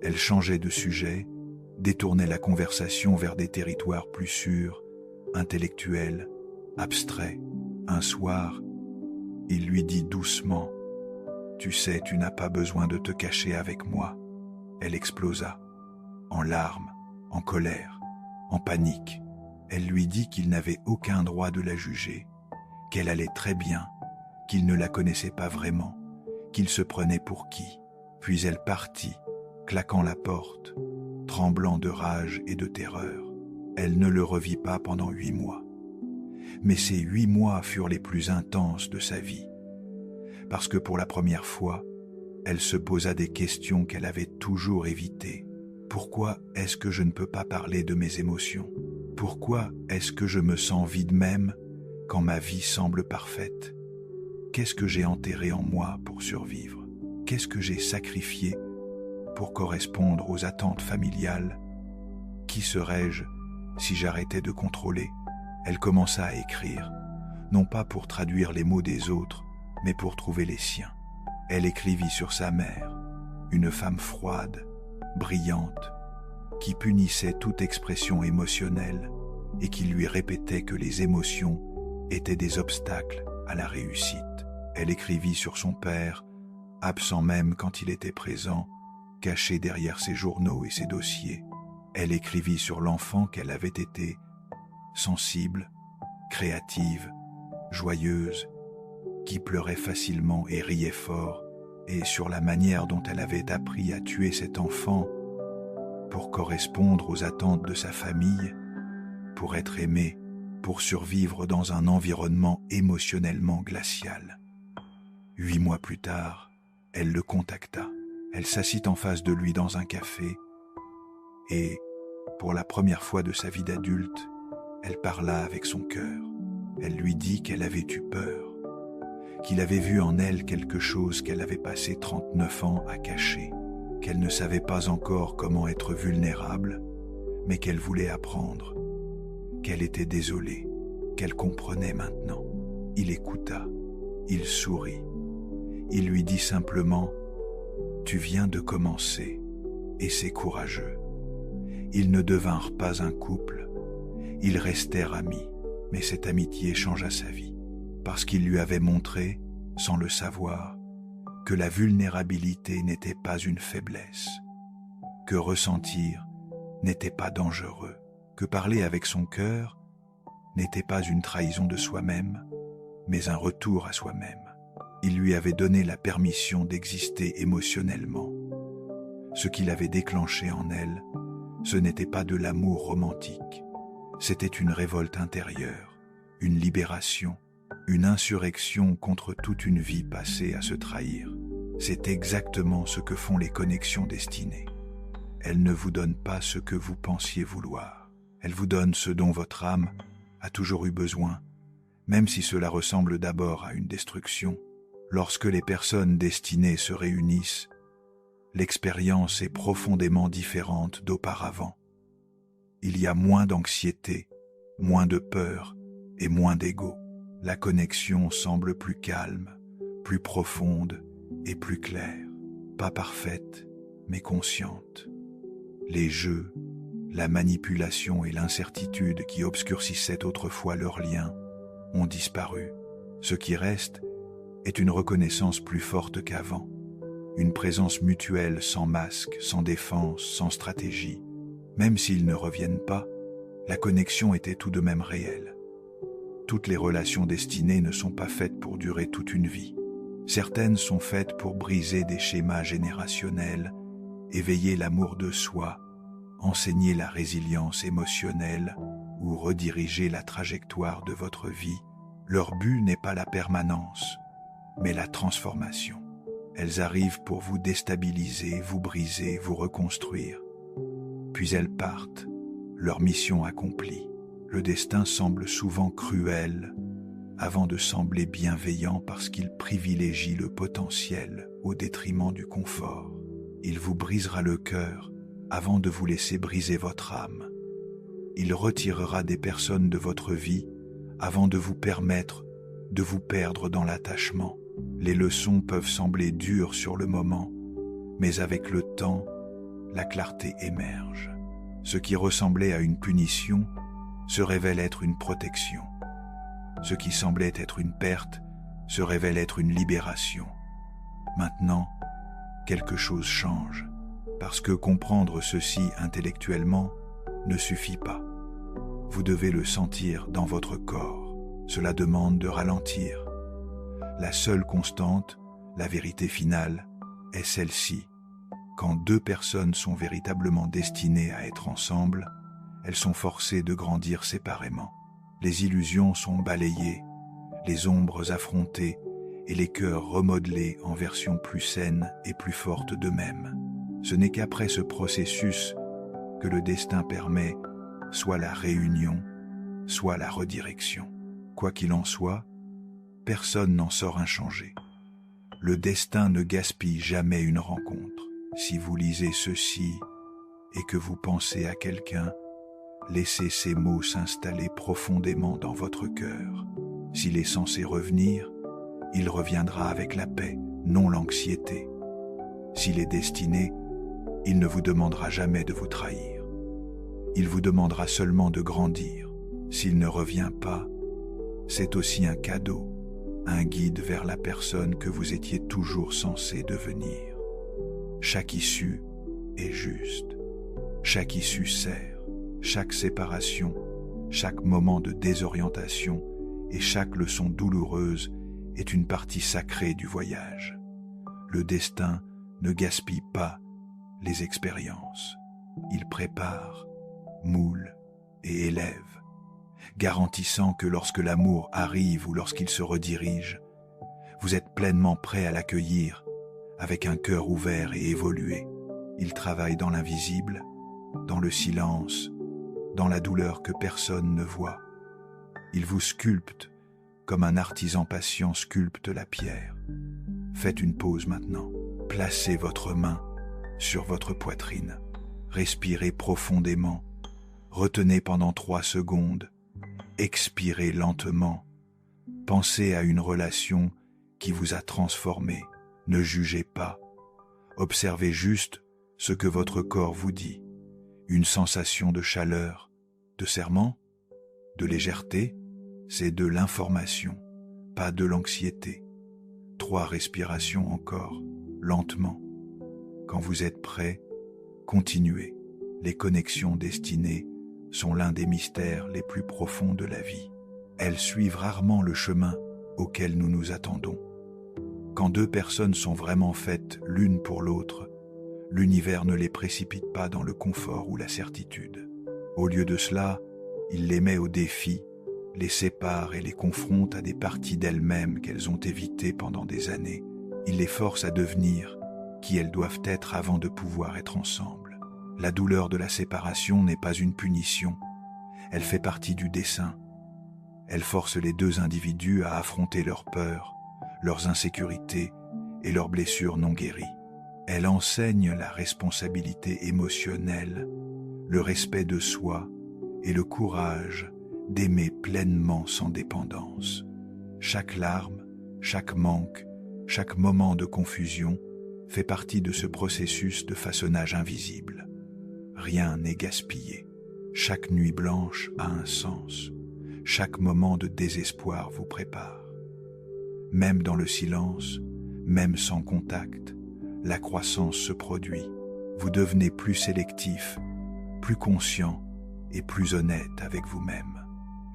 [SPEAKER 1] Elle changeait de sujet, détournait la conversation vers des territoires plus sûrs, intellectuels, abstraits. Un soir, il lui dit doucement « Tu sais, tu n'as pas besoin de te cacher avec moi ». Elle explosa, en larmes, en colère, en panique. Elle lui dit qu'il n'avait aucun droit de la juger, qu'elle allait très bien, qu'il ne la connaissait pas vraiment, qu'il se prenait pour qui. Puis elle partit, claquant la porte, tremblant de rage et de terreur. Elle ne le revit pas pendant 8 mois. Mais ces 8 mois furent les plus intenses de sa vie, parce que pour la première fois, elle se posa des questions qu'elle avait toujours évitées. Pourquoi est-ce que je ne peux pas parler de mes émotions ? Pourquoi est-ce que je me sens vide même quand ma vie semble parfaite ? Qu'est-ce que j'ai enterré en moi pour survivre ? Qu'est-ce que j'ai sacrifié pour correspondre aux attentes familiales ? Qui serais-je si j'arrêtais de contrôler ? Elle commença à écrire, non pas pour traduire les mots des autres, mais pour trouver les siens. Elle écrivit sur sa mère, une femme froide, brillante, qui punissait toute expression émotionnelle et qui lui répétait que les émotions étaient des obstacles à la réussite. Elle écrivit sur son père, absent même quand il était présent, caché derrière ses journaux et ses dossiers. Elle écrivit sur l'enfant qu'elle avait été, sensible, créative, joyeuse, qui pleurait facilement et riait fort, et sur la manière dont elle avait appris à tuer cet enfant pour correspondre aux attentes de sa famille, pour être aimée, pour survivre dans un environnement émotionnellement glacial. 8 mois plus tard, elle le contacta. Elle s'assit en face de lui dans un café et, pour la première fois de sa vie d'adulte, elle parla avec son cœur. Elle lui dit qu'elle avait eu peur, qu'il avait vu en elle quelque chose qu'elle avait passé 39 ans à cacher, qu'elle ne savait pas encore comment être vulnérable, mais qu'elle voulait apprendre, qu'elle était désolée, qu'elle comprenait maintenant. Il écouta, il sourit. Il lui dit simplement « Tu viens de commencer, et c'est courageux ». Ils ne devinrent pas un couple, ils restèrent amis, mais cette amitié changea sa vie. parce qu'il lui avait montré, sans le savoir, que la vulnérabilité n'était pas une faiblesse, que ressentir n'était pas dangereux, que parler avec son cœur n'était pas une trahison de soi-même, mais un retour à soi-même. Il lui avait donné la permission d'exister émotionnellement. Ce qu'il avait déclenché en elle, ce n'était pas de l'amour romantique, c'était une révolte intérieure, une libération, une insurrection contre toute une vie passée à se trahir. C'est exactement ce que font les connexions destinées. Elles ne vous donnent pas ce que vous pensiez vouloir. Elles vous donnent ce dont votre âme a toujours eu besoin, même si cela ressemble d'abord à une destruction. Lorsque les personnes destinées se réunissent, l'expérience est profondément différente d'auparavant. Il y a moins d'anxiété, moins de peur et moins d'ego. La connexion semble plus calme, plus profonde et plus claire. Pas parfaite, mais consciente. Les jeux, la manipulation et l'incertitude qui obscurcissaient autrefois leurs liens ont disparu. Ce qui reste est une reconnaissance plus forte qu'avant, une présence mutuelle sans masque, sans défense, sans stratégie. Même s'ils ne reviennent pas, la connexion était tout de même réelle. Toutes les relations destinées ne sont pas faites pour durer toute une vie. Certaines sont faites pour briser des schémas générationnels, éveiller l'amour de soi, enseigner la résilience émotionnelle ou rediriger la trajectoire de votre vie. Leur but n'est pas la permanence, mais la transformation. Elles arrivent pour vous déstabiliser, vous briser, vous reconstruire. Puis elles partent, leur mission accomplie. Le destin semble souvent cruel, avant de sembler bienveillant parce qu'il privilégie le potentiel au détriment du confort. Il vous brisera le cœur avant de vous laisser briser votre âme. Il retirera des personnes de votre vie avant de vous permettre de vous perdre dans l'attachement. Les leçons peuvent sembler dures sur le moment, mais avec le temps, la clarté émerge. Ce qui ressemblait à une punition se révèle être une protection. Ce qui semblait être une perte se révèle être une libération. Maintenant, quelque chose change, parce que comprendre ceci intellectuellement ne suffit pas. Vous devez le sentir dans votre corps. Cela demande de ralentir. La seule constante, la vérité finale, est celle-ci. Quand deux personnes sont véritablement destinées à être ensemble, elles sont forcées de grandir séparément. Les illusions sont balayées, les ombres affrontées et les cœurs remodelés en version plus saine et plus forte d'eux-mêmes. Ce n'est qu'après ce processus que le destin permet soit la réunion, soit la redirection. Quoi qu'il en soit, personne n'en sort inchangé. Le destin ne gaspille jamais une rencontre. Si vous lisez ceci et que vous pensez à quelqu'un, laissez ces mots s'installer profondément dans votre cœur. S'il est censé revenir, il reviendra avec la paix, non l'anxiété. S'il est destiné, il ne vous demandera jamais de vous trahir. Il vous demandera seulement de grandir. S'il ne revient pas, c'est aussi un cadeau, un guide vers la personne que vous étiez toujours censé devenir. Chaque issue est juste. Chaque issue sert. Chaque séparation, chaque moment de désorientation et chaque leçon douloureuse est une partie sacrée du voyage. Le destin ne gaspille pas les expériences. Il prépare, moule et élève, garantissant que lorsque l'amour arrive ou lorsqu'il se redirige, vous êtes pleinement prêt à l'accueillir avec un cœur ouvert et évolué. Il travaille dans l'invisible, dans le silence, dans la douleur que personne ne voit. Il vous sculpte comme un artisan patient sculpte la pierre. Faites une pause maintenant. Placez votre main sur votre poitrine. Respirez profondément. Retenez pendant 3 secondes. Expirez lentement. Pensez à une relation qui vous a transformé. Ne jugez pas. Observez juste ce que votre corps vous dit. Une sensation de chaleur, de serrement, de légèreté, c'est de l'information, pas de l'anxiété. 3 respirations encore, lentement. Quand vous êtes prêt, continuez. Les connexions destinées sont l'un des mystères les plus profonds de la vie. Elles suivent rarement le chemin auquel nous nous attendons. Quand 2 personnes sont vraiment faites l'une pour l'autre, l'univers ne les précipite pas dans le confort ou la certitude. Au lieu de cela, il les met au défi, les sépare et les confronte à des parties d'elles-mêmes qu'elles ont évitées pendant des années. Il les force à devenir qui elles doivent être avant de pouvoir être ensemble. La douleur de la séparation n'est pas une punition, elle fait partie du dessein. Elle force les 2 individus à affronter leurs peurs, leurs insécurités et leurs blessures non guéries. Elle enseigne la responsabilité émotionnelle, le respect de soi et le courage d'aimer pleinement sans dépendance. Chaque larme, chaque manque, chaque moment de confusion fait partie de ce processus de façonnage invisible. Rien n'est gaspillé. Chaque nuit blanche a un sens. Chaque moment de désespoir vous prépare. Même dans le silence, même sans contact, la croissance se produit. Vous devenez plus sélectif, plus conscient et plus honnête avec vous-même.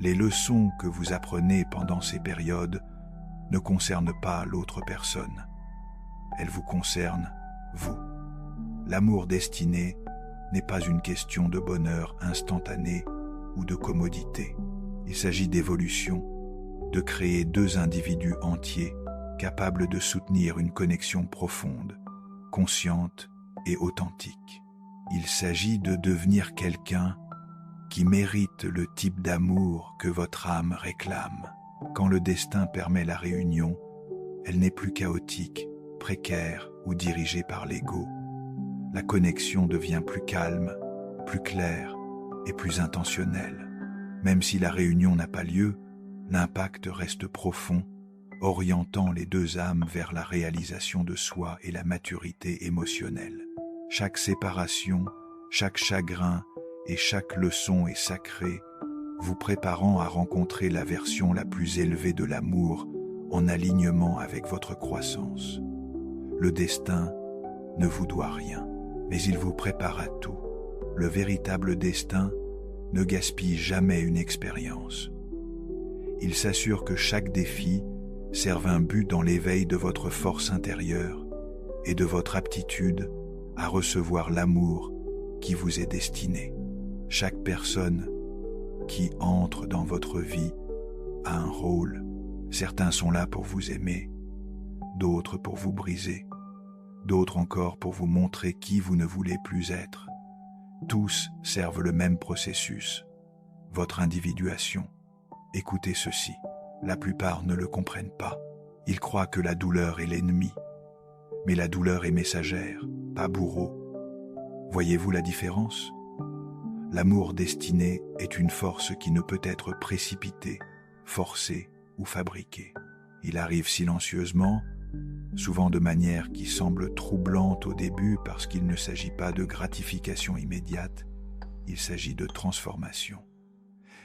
[SPEAKER 1] Les leçons que vous apprenez pendant ces périodes ne concernent pas l'autre personne. Elles vous concernent, vous. L'amour destiné n'est pas une question de bonheur instantané ou de commodité. Il s'agit d'évolution, de créer 2 individus entiers capables de soutenir une connexion profonde, consciente et authentique. Il s'agit de devenir quelqu'un qui mérite le type d'amour que votre âme réclame. Quand le destin permet la réunion, elle n'est plus chaotique, précaire ou dirigée par l'ego. La connexion devient plus calme, plus claire et plus intentionnelle. Même si la réunion n'a pas lieu, l'impact reste profond, orientant les 2 âmes vers la réalisation de soi et la maturité émotionnelle. Chaque séparation, chaque chagrin et chaque leçon est sacrée, vous préparant à rencontrer la version la plus élevée de l'amour en alignement avec votre croissance. Le destin ne vous doit rien, mais il vous prépare à tout. Le véritable destin ne gaspille jamais une expérience. Il s'assure que chaque défi serve un but dans l'éveil de votre force intérieure et de votre aptitude à recevoir l'amour qui vous est destiné. Chaque personne qui entre dans votre vie a un rôle. Certains sont là pour vous aimer, d'autres pour vous briser, d'autres encore pour vous montrer qui vous ne voulez plus être. Tous servent le même processus, votre individuation. Écoutez ceci, la plupart ne le comprennent pas. Ils croient que la douleur est l'ennemi, mais la douleur est messagère, pas bourreau. Voyez-vous la différence ? L'amour destiné est une force qui ne peut être précipitée, forcée ou fabriquée. Il arrive silencieusement, souvent de manière qui semble troublante au début parce qu'il ne s'agit pas de gratification immédiate, il s'agit de transformation.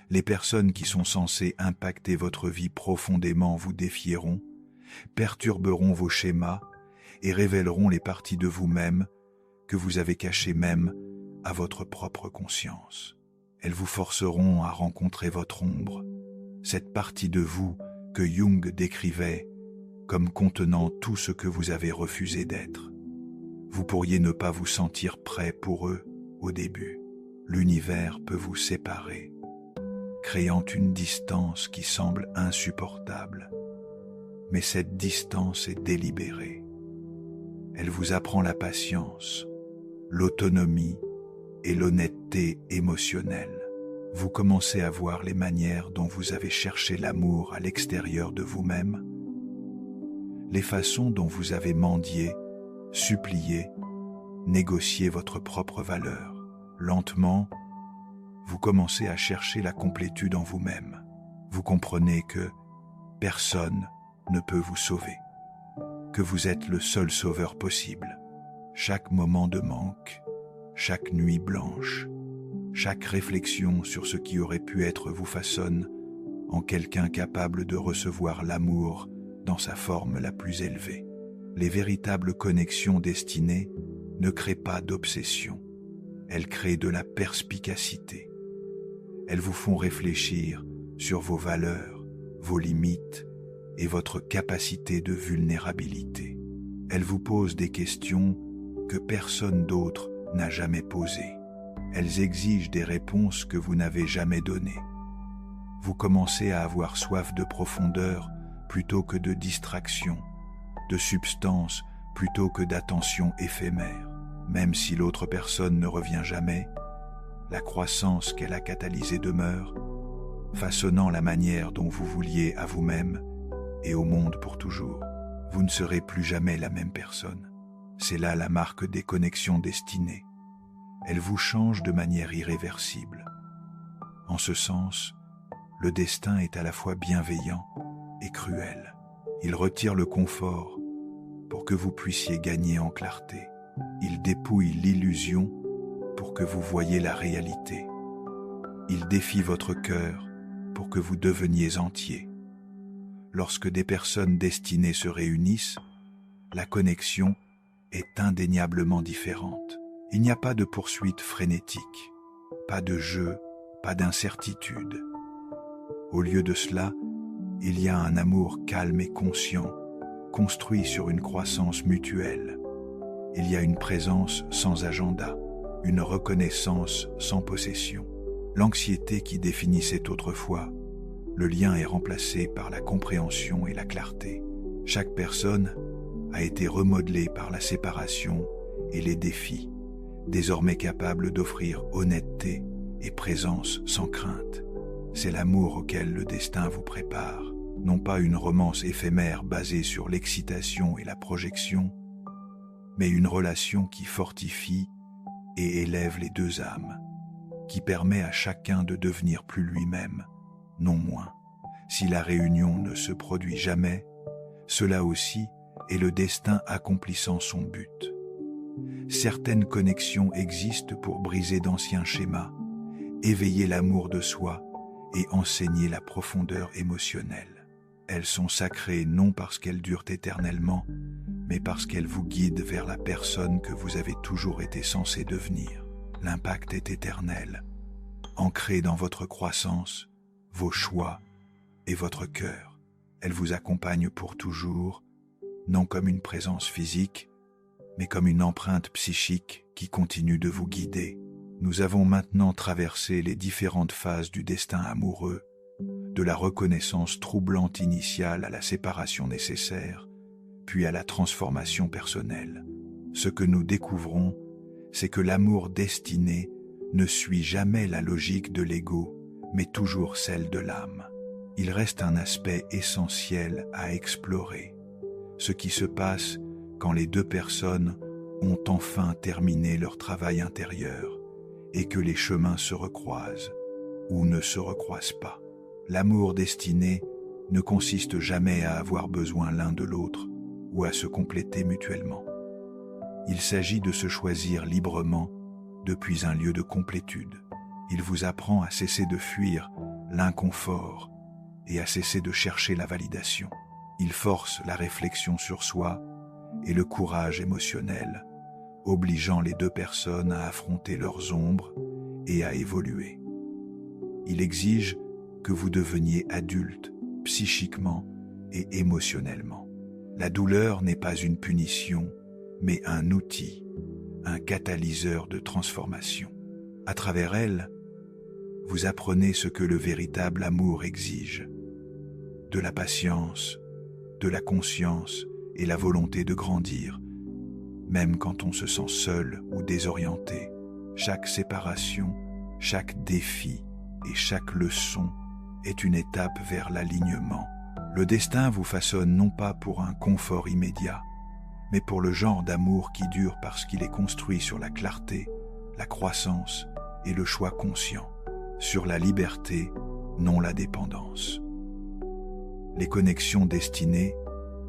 [SPEAKER 1] Les personnes qui sont censées impacter votre vie profondément vous défieront, perturberont vos schémas et révéleront les parties de vous-même que vous avez cachées même à votre propre conscience. Elles vous forceront à rencontrer votre ombre, cette partie de vous que Jung décrivait comme contenant tout ce que vous avez refusé d'être. Vous pourriez ne pas vous sentir prêt pour eux au début. L'univers peut vous séparer, créant une distance qui semble insupportable. Mais cette distance est délibérée. Elle vous apprend la patience, l'autonomie et l'honnêteté émotionnelle. Vous commencez à voir les manières dont vous avez cherché l'amour à l'extérieur de vous-même, les façons dont vous avez mendié, supplié, négocié votre propre valeur. Lentement, vous commencez à chercher la complétude en vous-même. Vous comprenez que personne ne peut vous sauver, que vous êtes le seul sauveur possible. Chaque moment de manque, chaque nuit blanche, chaque réflexion sur ce qui aurait pu être vous façonne en quelqu'un capable de recevoir l'amour dans sa forme la plus élevée. Les véritables connexions destinées ne créent pas d'obsession, elles créent de la perspicacité. Elles vous font réfléchir sur vos valeurs, vos limites et votre capacité de vulnérabilité. Elles vous posent des questions que personne d'autre n'a jamais posées. Elles exigent des réponses que vous n'avez jamais données. Vous commencez à avoir soif de profondeur plutôt que de distraction, de substance plutôt que d'attention éphémère. Même si l'autre personne ne revient jamais, la croissance qu'elle a catalysée demeure, façonnant la manière dont vous vous liez à vous-même et au monde pour toujours. Vous ne serez plus jamais la même personne. C'est là la marque des connexions destinées. Elles vous changent de manière irréversible. En ce sens, le destin est à la fois bienveillant et cruel. Il retire le confort pour que vous puissiez gagner en clarté. Il dépouille l'illusion pour que vous voyiez la réalité. Il défie votre cœur pour que vous deveniez entier. Lorsque des personnes destinées se réunissent, la connexion est indéniablement différente. Il n'y a pas de poursuite frénétique, pas de jeu, pas d'incertitude. Au lieu de cela, il y a un amour calme et conscient, construit sur une croissance mutuelle. Il y a une présence sans agenda, une reconnaissance sans possession. L'anxiété qui définissait autrefois, le lien est remplacé par la compréhension et la clarté. Chaque personne a été remodelée par la séparation et les défis, désormais capable d'offrir honnêteté et présence sans crainte. C'est l'amour auquel le destin vous prépare, non pas une romance éphémère basée sur l'excitation et la projection, mais une relation qui fortifie et élève les deux âmes, qui permet à chacun de devenir plus lui-même, non moins. Si la réunion ne se produit jamais, cela aussi est le destin accomplissant son but. Certaines connexions existent pour briser d'anciens schémas, éveiller l'amour de soi et enseigner la profondeur émotionnelle. Elles sont sacrées non parce qu'elles durent éternellement, mais parce qu'elles vous guident vers la personne que vous avez toujours été censé devenir. L'impact est éternel, ancré dans votre croissance, vos choix et votre cœur. Elles vous accompagnent pour toujours, non comme une présence physique, mais comme une empreinte psychique qui continue de vous guider. Nous avons maintenant traversé les différentes phases du destin amoureux, de la reconnaissance troublante initiale à la séparation nécessaire, puis à la transformation personnelle. Ce que nous découvrons, c'est que l'amour destiné ne suit jamais la logique de l'ego, mais toujours celle de l'âme. Il reste un aspect essentiel à explorer, ce qui se passe quand les deux personnes ont enfin terminé leur travail intérieur et que les chemins se recroisent ou ne se recroisent pas. L'amour destiné ne consiste jamais à avoir besoin l'un de l'autre ou à se compléter mutuellement. Il s'agit de se choisir librement depuis un lieu de complétude. Il vous apprend à cesser de fuir l'inconfort et à cesser de chercher la validation. Il force la réflexion sur soi et le courage émotionnel, obligeant les deux personnes à affronter leurs ombres et à évoluer. Il exige que vous deveniez adulte, psychiquement et émotionnellement. La douleur n'est pas une punition, mais un outil, un catalyseur de transformation. À travers elle, vous apprenez ce que le véritable amour exige: de la patience, de la conscience et la volonté de grandir, même quand on se sent seul ou désorienté. Chaque séparation, chaque défi et chaque leçon est une étape vers l'alignement. Le destin vous façonne non pas pour un confort immédiat, mais pour le genre d'amour qui dure parce qu'il est construit sur la clarté, la croissance et le choix conscient, sur la liberté, non la dépendance. Les connexions destinées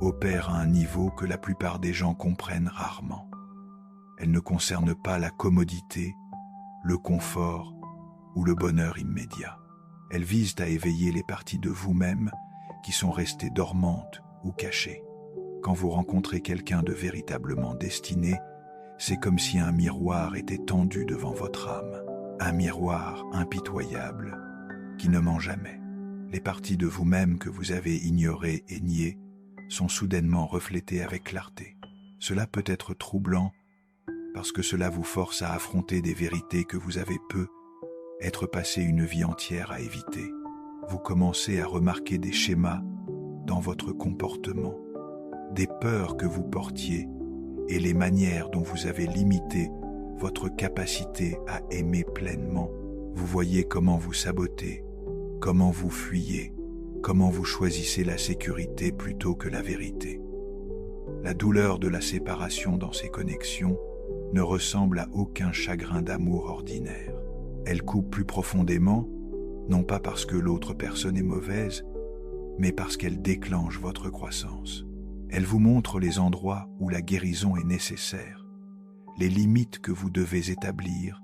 [SPEAKER 1] opèrent à un niveau que la plupart des gens comprennent rarement. Elles ne concernent pas la commodité, le confort ou le bonheur immédiat. Elles visent à éveiller les parties de vous-même qui sont restées dormantes ou cachées. Quand vous rencontrez quelqu'un de véritablement destiné, c'est comme si un miroir était tendu devant votre âme. Un miroir impitoyable qui ne ment jamais. Les parties de vous-même que vous avez ignorées et niées sont soudainement reflétées avec clarté. Cela peut être troublant parce que cela vous force à affronter des vérités que vous avez être passé une vie entière à éviter. Vous commencez à remarquer des schémas dans votre comportement, des peurs que vous portiez et les manières dont vous avez limité votre capacité à aimer pleinement. Vous voyez comment vous sabotez, comment vous fuyez, comment vous choisissez la sécurité plutôt que la vérité. La douleur de la séparation dans ces connexions ne ressemble à aucun chagrin d'amour ordinaire. Elle coupe plus profondément, non pas parce que l'autre personne est mauvaise, mais parce qu'elle déclenche votre croissance. Elle vous montre les endroits où la guérison est nécessaire, les limites que vous devez établir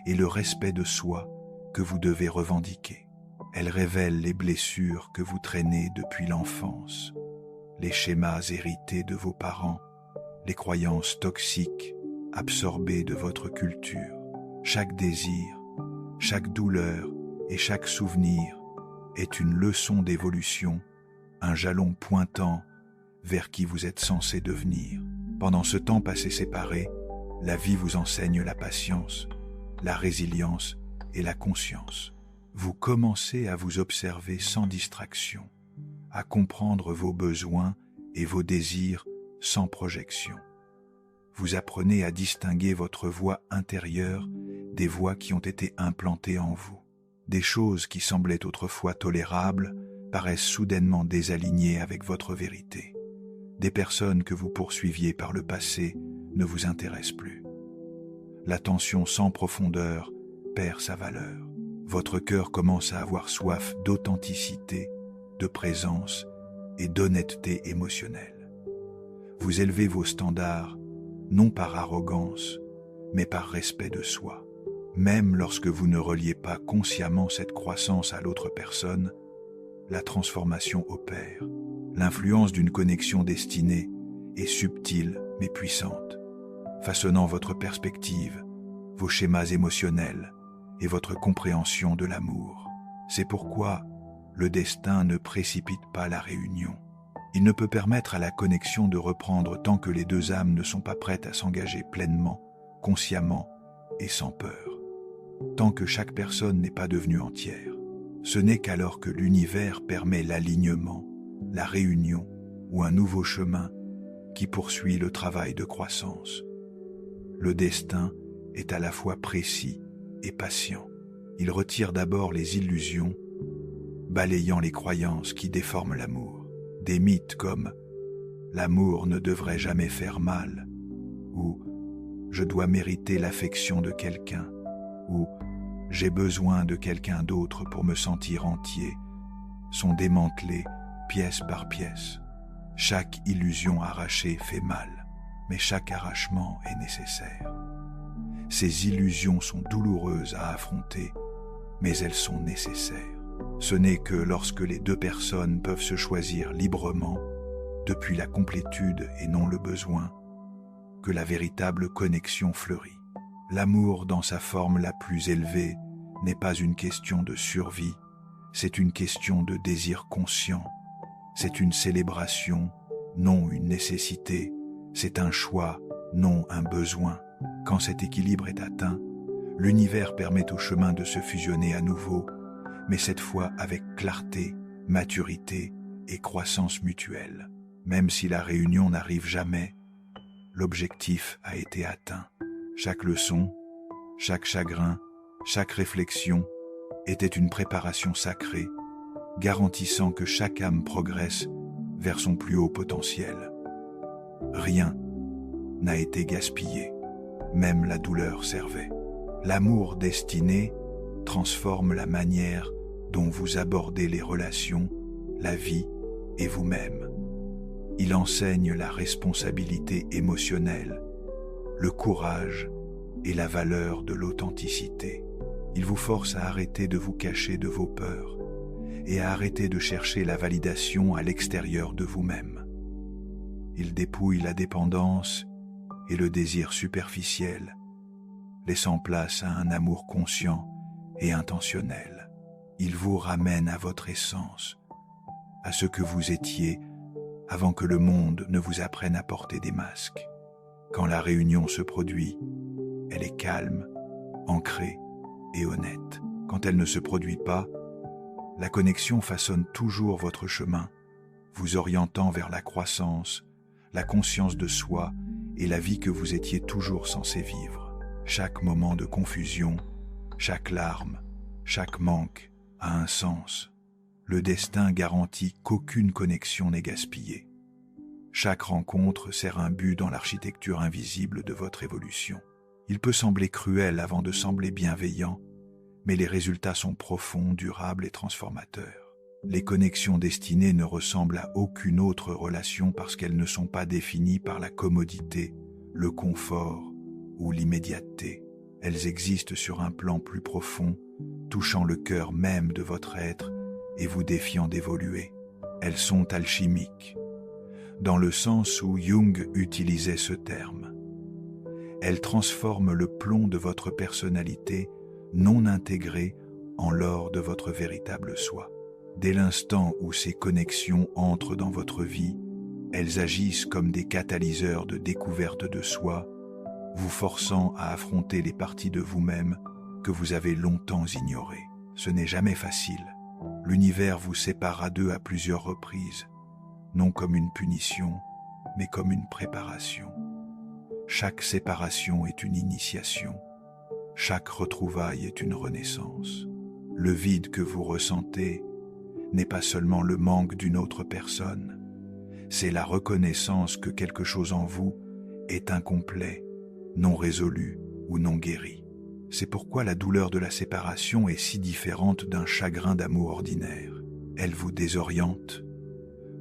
[SPEAKER 1] et le respect de soi que vous devez revendiquer. Elle révèle les blessures que vous traînez depuis l'enfance, les schémas hérités de vos parents, les croyances toxiques absorbées de votre culture. Chaque désir, chaque douleur et chaque souvenir est une leçon d'évolution, un jalon pointant vers qui vous êtes censé devenir. Pendant ce temps passé séparés, la vie vous enseigne la patience, la résilience et la conscience. Vous commencez à vous observer sans distraction, à comprendre vos besoins et vos désirs sans projection. Vous apprenez à distinguer votre voix intérieure des voix qui ont été implantées en vous. Des choses qui semblaient autrefois tolérables paraissent soudainement désalignées avec votre vérité. Des personnes que vous poursuiviez par le passé ne vous intéressent plus. L'attention sans profondeur perd sa valeur. Votre cœur commence à avoir soif d'authenticité, de présence et d'honnêteté émotionnelle. Vous élevez vos standards non par arrogance, mais par respect de soi. Même lorsque vous ne reliez pas consciemment cette croissance à l'autre personne, la transformation opère. L'influence d'une connexion destinée est subtile mais puissante, façonnant votre perspective, vos schémas émotionnels et votre compréhension de l'amour. C'est pourquoi le destin ne précipite pas la réunion. Il ne peut permettre à la connexion de reprendre tant que les deux âmes ne sont pas prêtes à s'engager pleinement, consciemment et sans peur. Tant que chaque personne n'est pas devenue entière. Ce n'est qu'alors que l'univers permet l'alignement, la réunion ou un nouveau chemin qui poursuit le travail de croissance. Le destin est à la fois précis et patient. Il retire d'abord les illusions, balayant les croyances qui déforment l'amour. Des mythes comme « l'amour ne devrait jamais faire mal » ou « je dois mériter l'affection de quelqu'un » ou « j'ai besoin de quelqu'un d'autre pour me sentir entier » sont démantelés pièce par pièce. Chaque illusion arrachée fait mal, mais chaque arrachement est nécessaire. Ces illusions sont douloureuses à affronter, mais elles sont nécessaires. Ce n'est que lorsque les deux personnes peuvent se choisir librement, depuis la complétude et non le besoin, que la véritable connexion fleurit. L'amour dans sa forme la plus élevée n'est pas une question de survie, c'est une question de désir conscient. C'est une célébration, non une nécessité. C'est un choix, non un besoin. Quand cet équilibre est atteint, l'univers permet au chemin de se fusionner à nouveau, mais cette fois avec clarté, maturité et croissance mutuelle. Même si la réunion n'arrive jamais, l'objectif a été atteint. Chaque leçon, chaque chagrin, chaque réflexion était une préparation sacrée, garantissant que chaque âme progresse vers son plus haut potentiel. Rien n'a été gaspillé, même la douleur servait. L'amour destiné transforme la manière dont vous abordez les relations, la vie et vous-même. Il enseigne la responsabilité émotionnelle, le courage et la valeur de l'authenticité. Il vous force à arrêter de vous cacher de vos peurs et à arrêter de chercher la validation à l'extérieur de vous-même. Il dépouille la dépendance et le désir superficiel, laissant place à un amour conscient et intentionnel. Il vous ramène à votre essence, à ce que vous étiez avant que le monde ne vous apprenne à porter des masques. Quand la réunion se produit, elle est calme, ancrée et honnête. Quand elle ne se produit pas, la connexion façonne toujours votre chemin, vous orientant vers la croissance, la conscience de soi et la vie que vous étiez toujours censé vivre. Chaque moment de confusion, chaque larme, chaque manque a un sens. Le destin garantit qu'aucune connexion n'est gaspillée. Chaque rencontre sert un but dans l'architecture invisible de votre évolution. Il peut sembler cruel avant de sembler bienveillant, mais les résultats sont profonds, durables et transformateurs. Les connexions destinées ne ressemblent à aucune autre relation parce qu'elles ne sont pas définies par la commodité, le confort ou l'immédiateté. Elles existent sur un plan plus profond, touchant le cœur même de votre être et vous défiant d'évoluer. Elles sont alchimiques, dans le sens où Jung utilisait ce terme. Elles transforment le plomb de votre personnalité non intégrée en l'or de votre véritable soi. Dès l'instant où ces connexions entrent dans votre vie, elles agissent comme des catalyseurs de découverte de soi, vous forçant à affronter les parties de vous-même que vous avez longtemps ignorées. Ce n'est jamais facile. L'univers vous séparera d'eux à plusieurs reprises, non comme une punition, mais comme une préparation. Chaque séparation est une initiation. Chaque retrouvaille est une renaissance. Le vide que vous ressentez n'est pas seulement le manque d'une autre personne, c'est la reconnaissance que quelque chose en vous est incomplet, non résolu ou non guéri. C'est pourquoi la douleur de la séparation est si différente d'un chagrin d'amour ordinaire. Elle vous désoriente,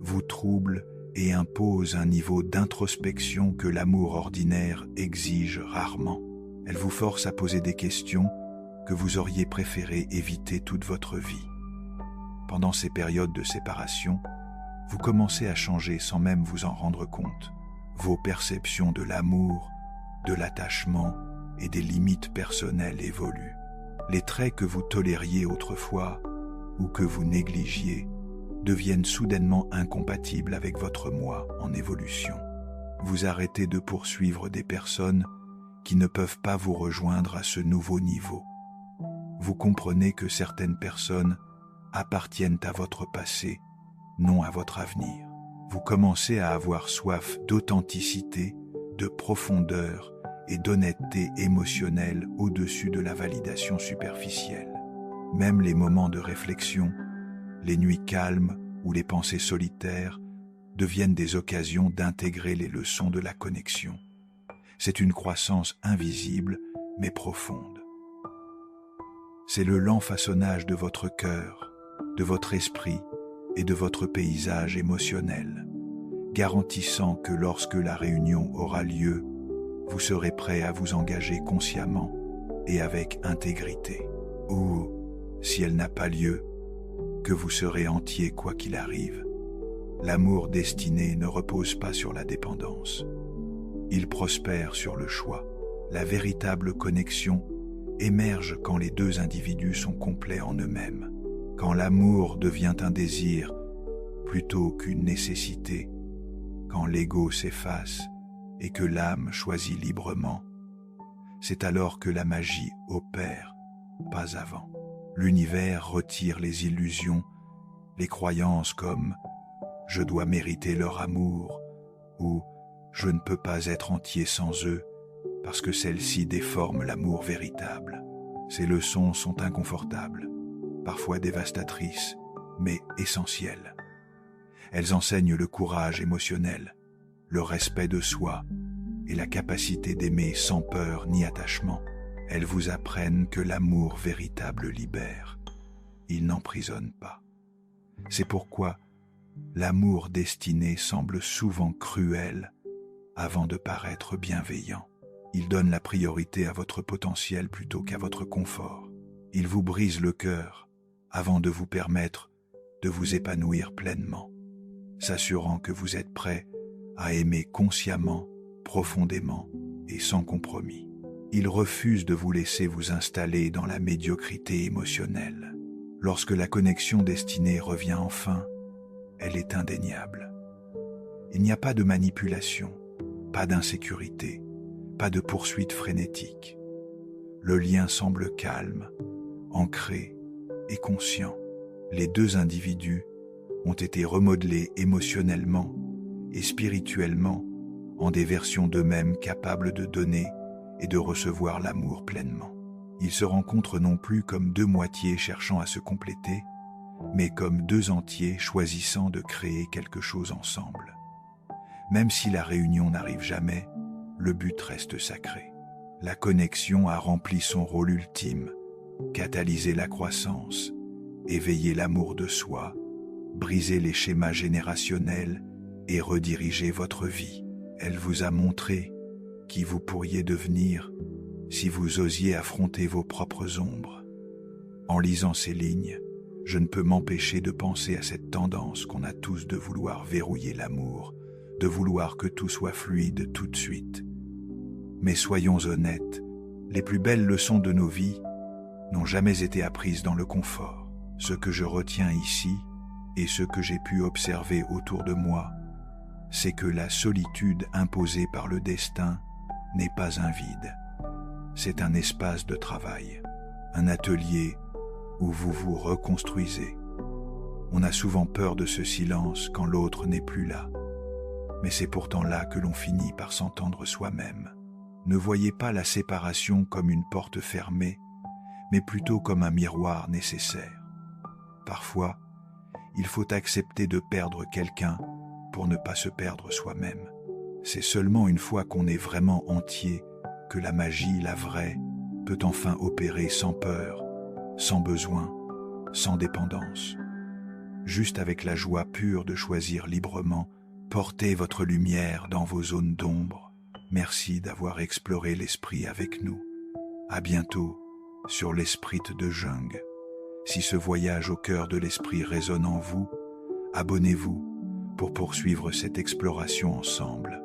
[SPEAKER 1] vous trouble et impose un niveau d'introspection que l'amour ordinaire exige rarement. Elle vous force à poser des questions que vous auriez préféré éviter toute votre vie. Pendant ces périodes de séparation, vous commencez à changer sans même vous en rendre compte. Vos perceptions de l'amour, de l'attachement et des limites personnelles évoluent. Les traits que vous tolériez autrefois ou que vous négligiez deviennent soudainement incompatibles avec votre moi en évolution. Vous arrêtez de poursuivre des personnes qui ne peuvent pas vous rejoindre à ce nouveau niveau. Vous comprenez que certaines personnes appartiennent à votre passé, non à votre avenir. Vous commencez à avoir soif d'authenticité, de profondeur et d'honnêteté émotionnelle au-dessus de la validation superficielle. Même les moments de réflexion, les nuits calmes ou les pensées solitaires deviennent des occasions d'intégrer les leçons de la connexion. C'est une croissance invisible mais profonde. C'est le lent façonnage de votre cœur, de votre esprit et de votre paysage émotionnel, garantissant que lorsque la réunion aura lieu, vous serez prêt à vous engager consciemment et avec intégrité. Ou, si elle n'a pas lieu, que vous serez entier quoi qu'il arrive. L'amour destiné ne repose pas sur la dépendance. Il prospère sur le choix. La véritable connexion émerge quand les deux individus sont complets en eux-mêmes. Quand l'amour devient un désir plutôt qu'une nécessité. Quand l'ego s'efface et que l'âme choisit librement. C'est alors que la magie opère, pas avant. L'univers retire les illusions, les croyances comme « je dois mériter leur amour » ou « je ne peux pas être entier sans eux » parce que celles-ci déforment l'amour véritable. Ces leçons sont inconfortables, parfois dévastatrices, mais essentielles. Elles enseignent le courage émotionnel, le respect de soi et la capacité d'aimer sans peur ni attachement. Elles vous apprennent que l'amour véritable libère. Il n'emprisonne pas. C'est pourquoi l'amour destiné semble souvent cruel avant de paraître bienveillant. Il donne la priorité à votre potentiel plutôt qu'à votre confort. Il vous brise le cœur avant de vous permettre de vous épanouir pleinement, s'assurant que vous êtes prêt à aimer consciemment, profondément et sans compromis. Il refuse de vous laisser vous installer dans la médiocrité émotionnelle. Lorsque la connexion destinée revient enfin, elle est indéniable. Il n'y a pas de manipulation, pas d'insécurité, pas de poursuite frénétique. Le lien semble calme, ancré et conscient. Les deux individus ont été remodelés émotionnellement et spirituellement en des versions d'eux-mêmes capables de donner et de recevoir l'amour pleinement. Ils se rencontrent non plus comme deux moitiés cherchant à se compléter, mais comme deux entiers choisissant de créer quelque chose ensemble. Même si la réunion n'arrive jamais, le but reste sacré. La connexion a rempli son rôle ultime, catalyser la croissance, éveiller l'amour de soi, briser les schémas générationnels et rediriger votre vie. Elle vous a montré qui vous pourriez devenir si vous osiez affronter vos propres ombres. En lisant ces lignes, je ne peux m'empêcher de penser à cette tendance qu'on a tous de vouloir verrouiller l'amour, de vouloir que tout soit fluide tout de suite. Mais soyons honnêtes, les plus belles leçons de nos vies n'ont jamais été apprises dans le confort. Ce que je retiens ici, et ce que j'ai pu observer autour de moi, c'est que la solitude imposée par le destin n'est pas un vide. C'est un espace de travail, un atelier où vous vous reconstruisez. On a souvent peur de ce silence quand l'autre n'est plus là, mais c'est pourtant là que l'on finit par s'entendre soi-même. Ne voyez pas la séparation comme une porte fermée, mais plutôt comme un miroir nécessaire. Parfois, il faut accepter de perdre quelqu'un pour ne pas se perdre soi-même. C'est seulement une fois qu'on est vraiment entier que la magie, la vraie, peut enfin opérer sans peur, sans besoin, sans dépendance. Juste avec la joie pure de choisir librement, portez votre lumière dans vos zones d'ombre. Merci d'avoir exploré l'esprit avec nous. À bientôt sur l'Esprit de Jung. Si ce voyage au cœur de l'esprit résonne en vous, abonnez-vous pour poursuivre cette exploration ensemble.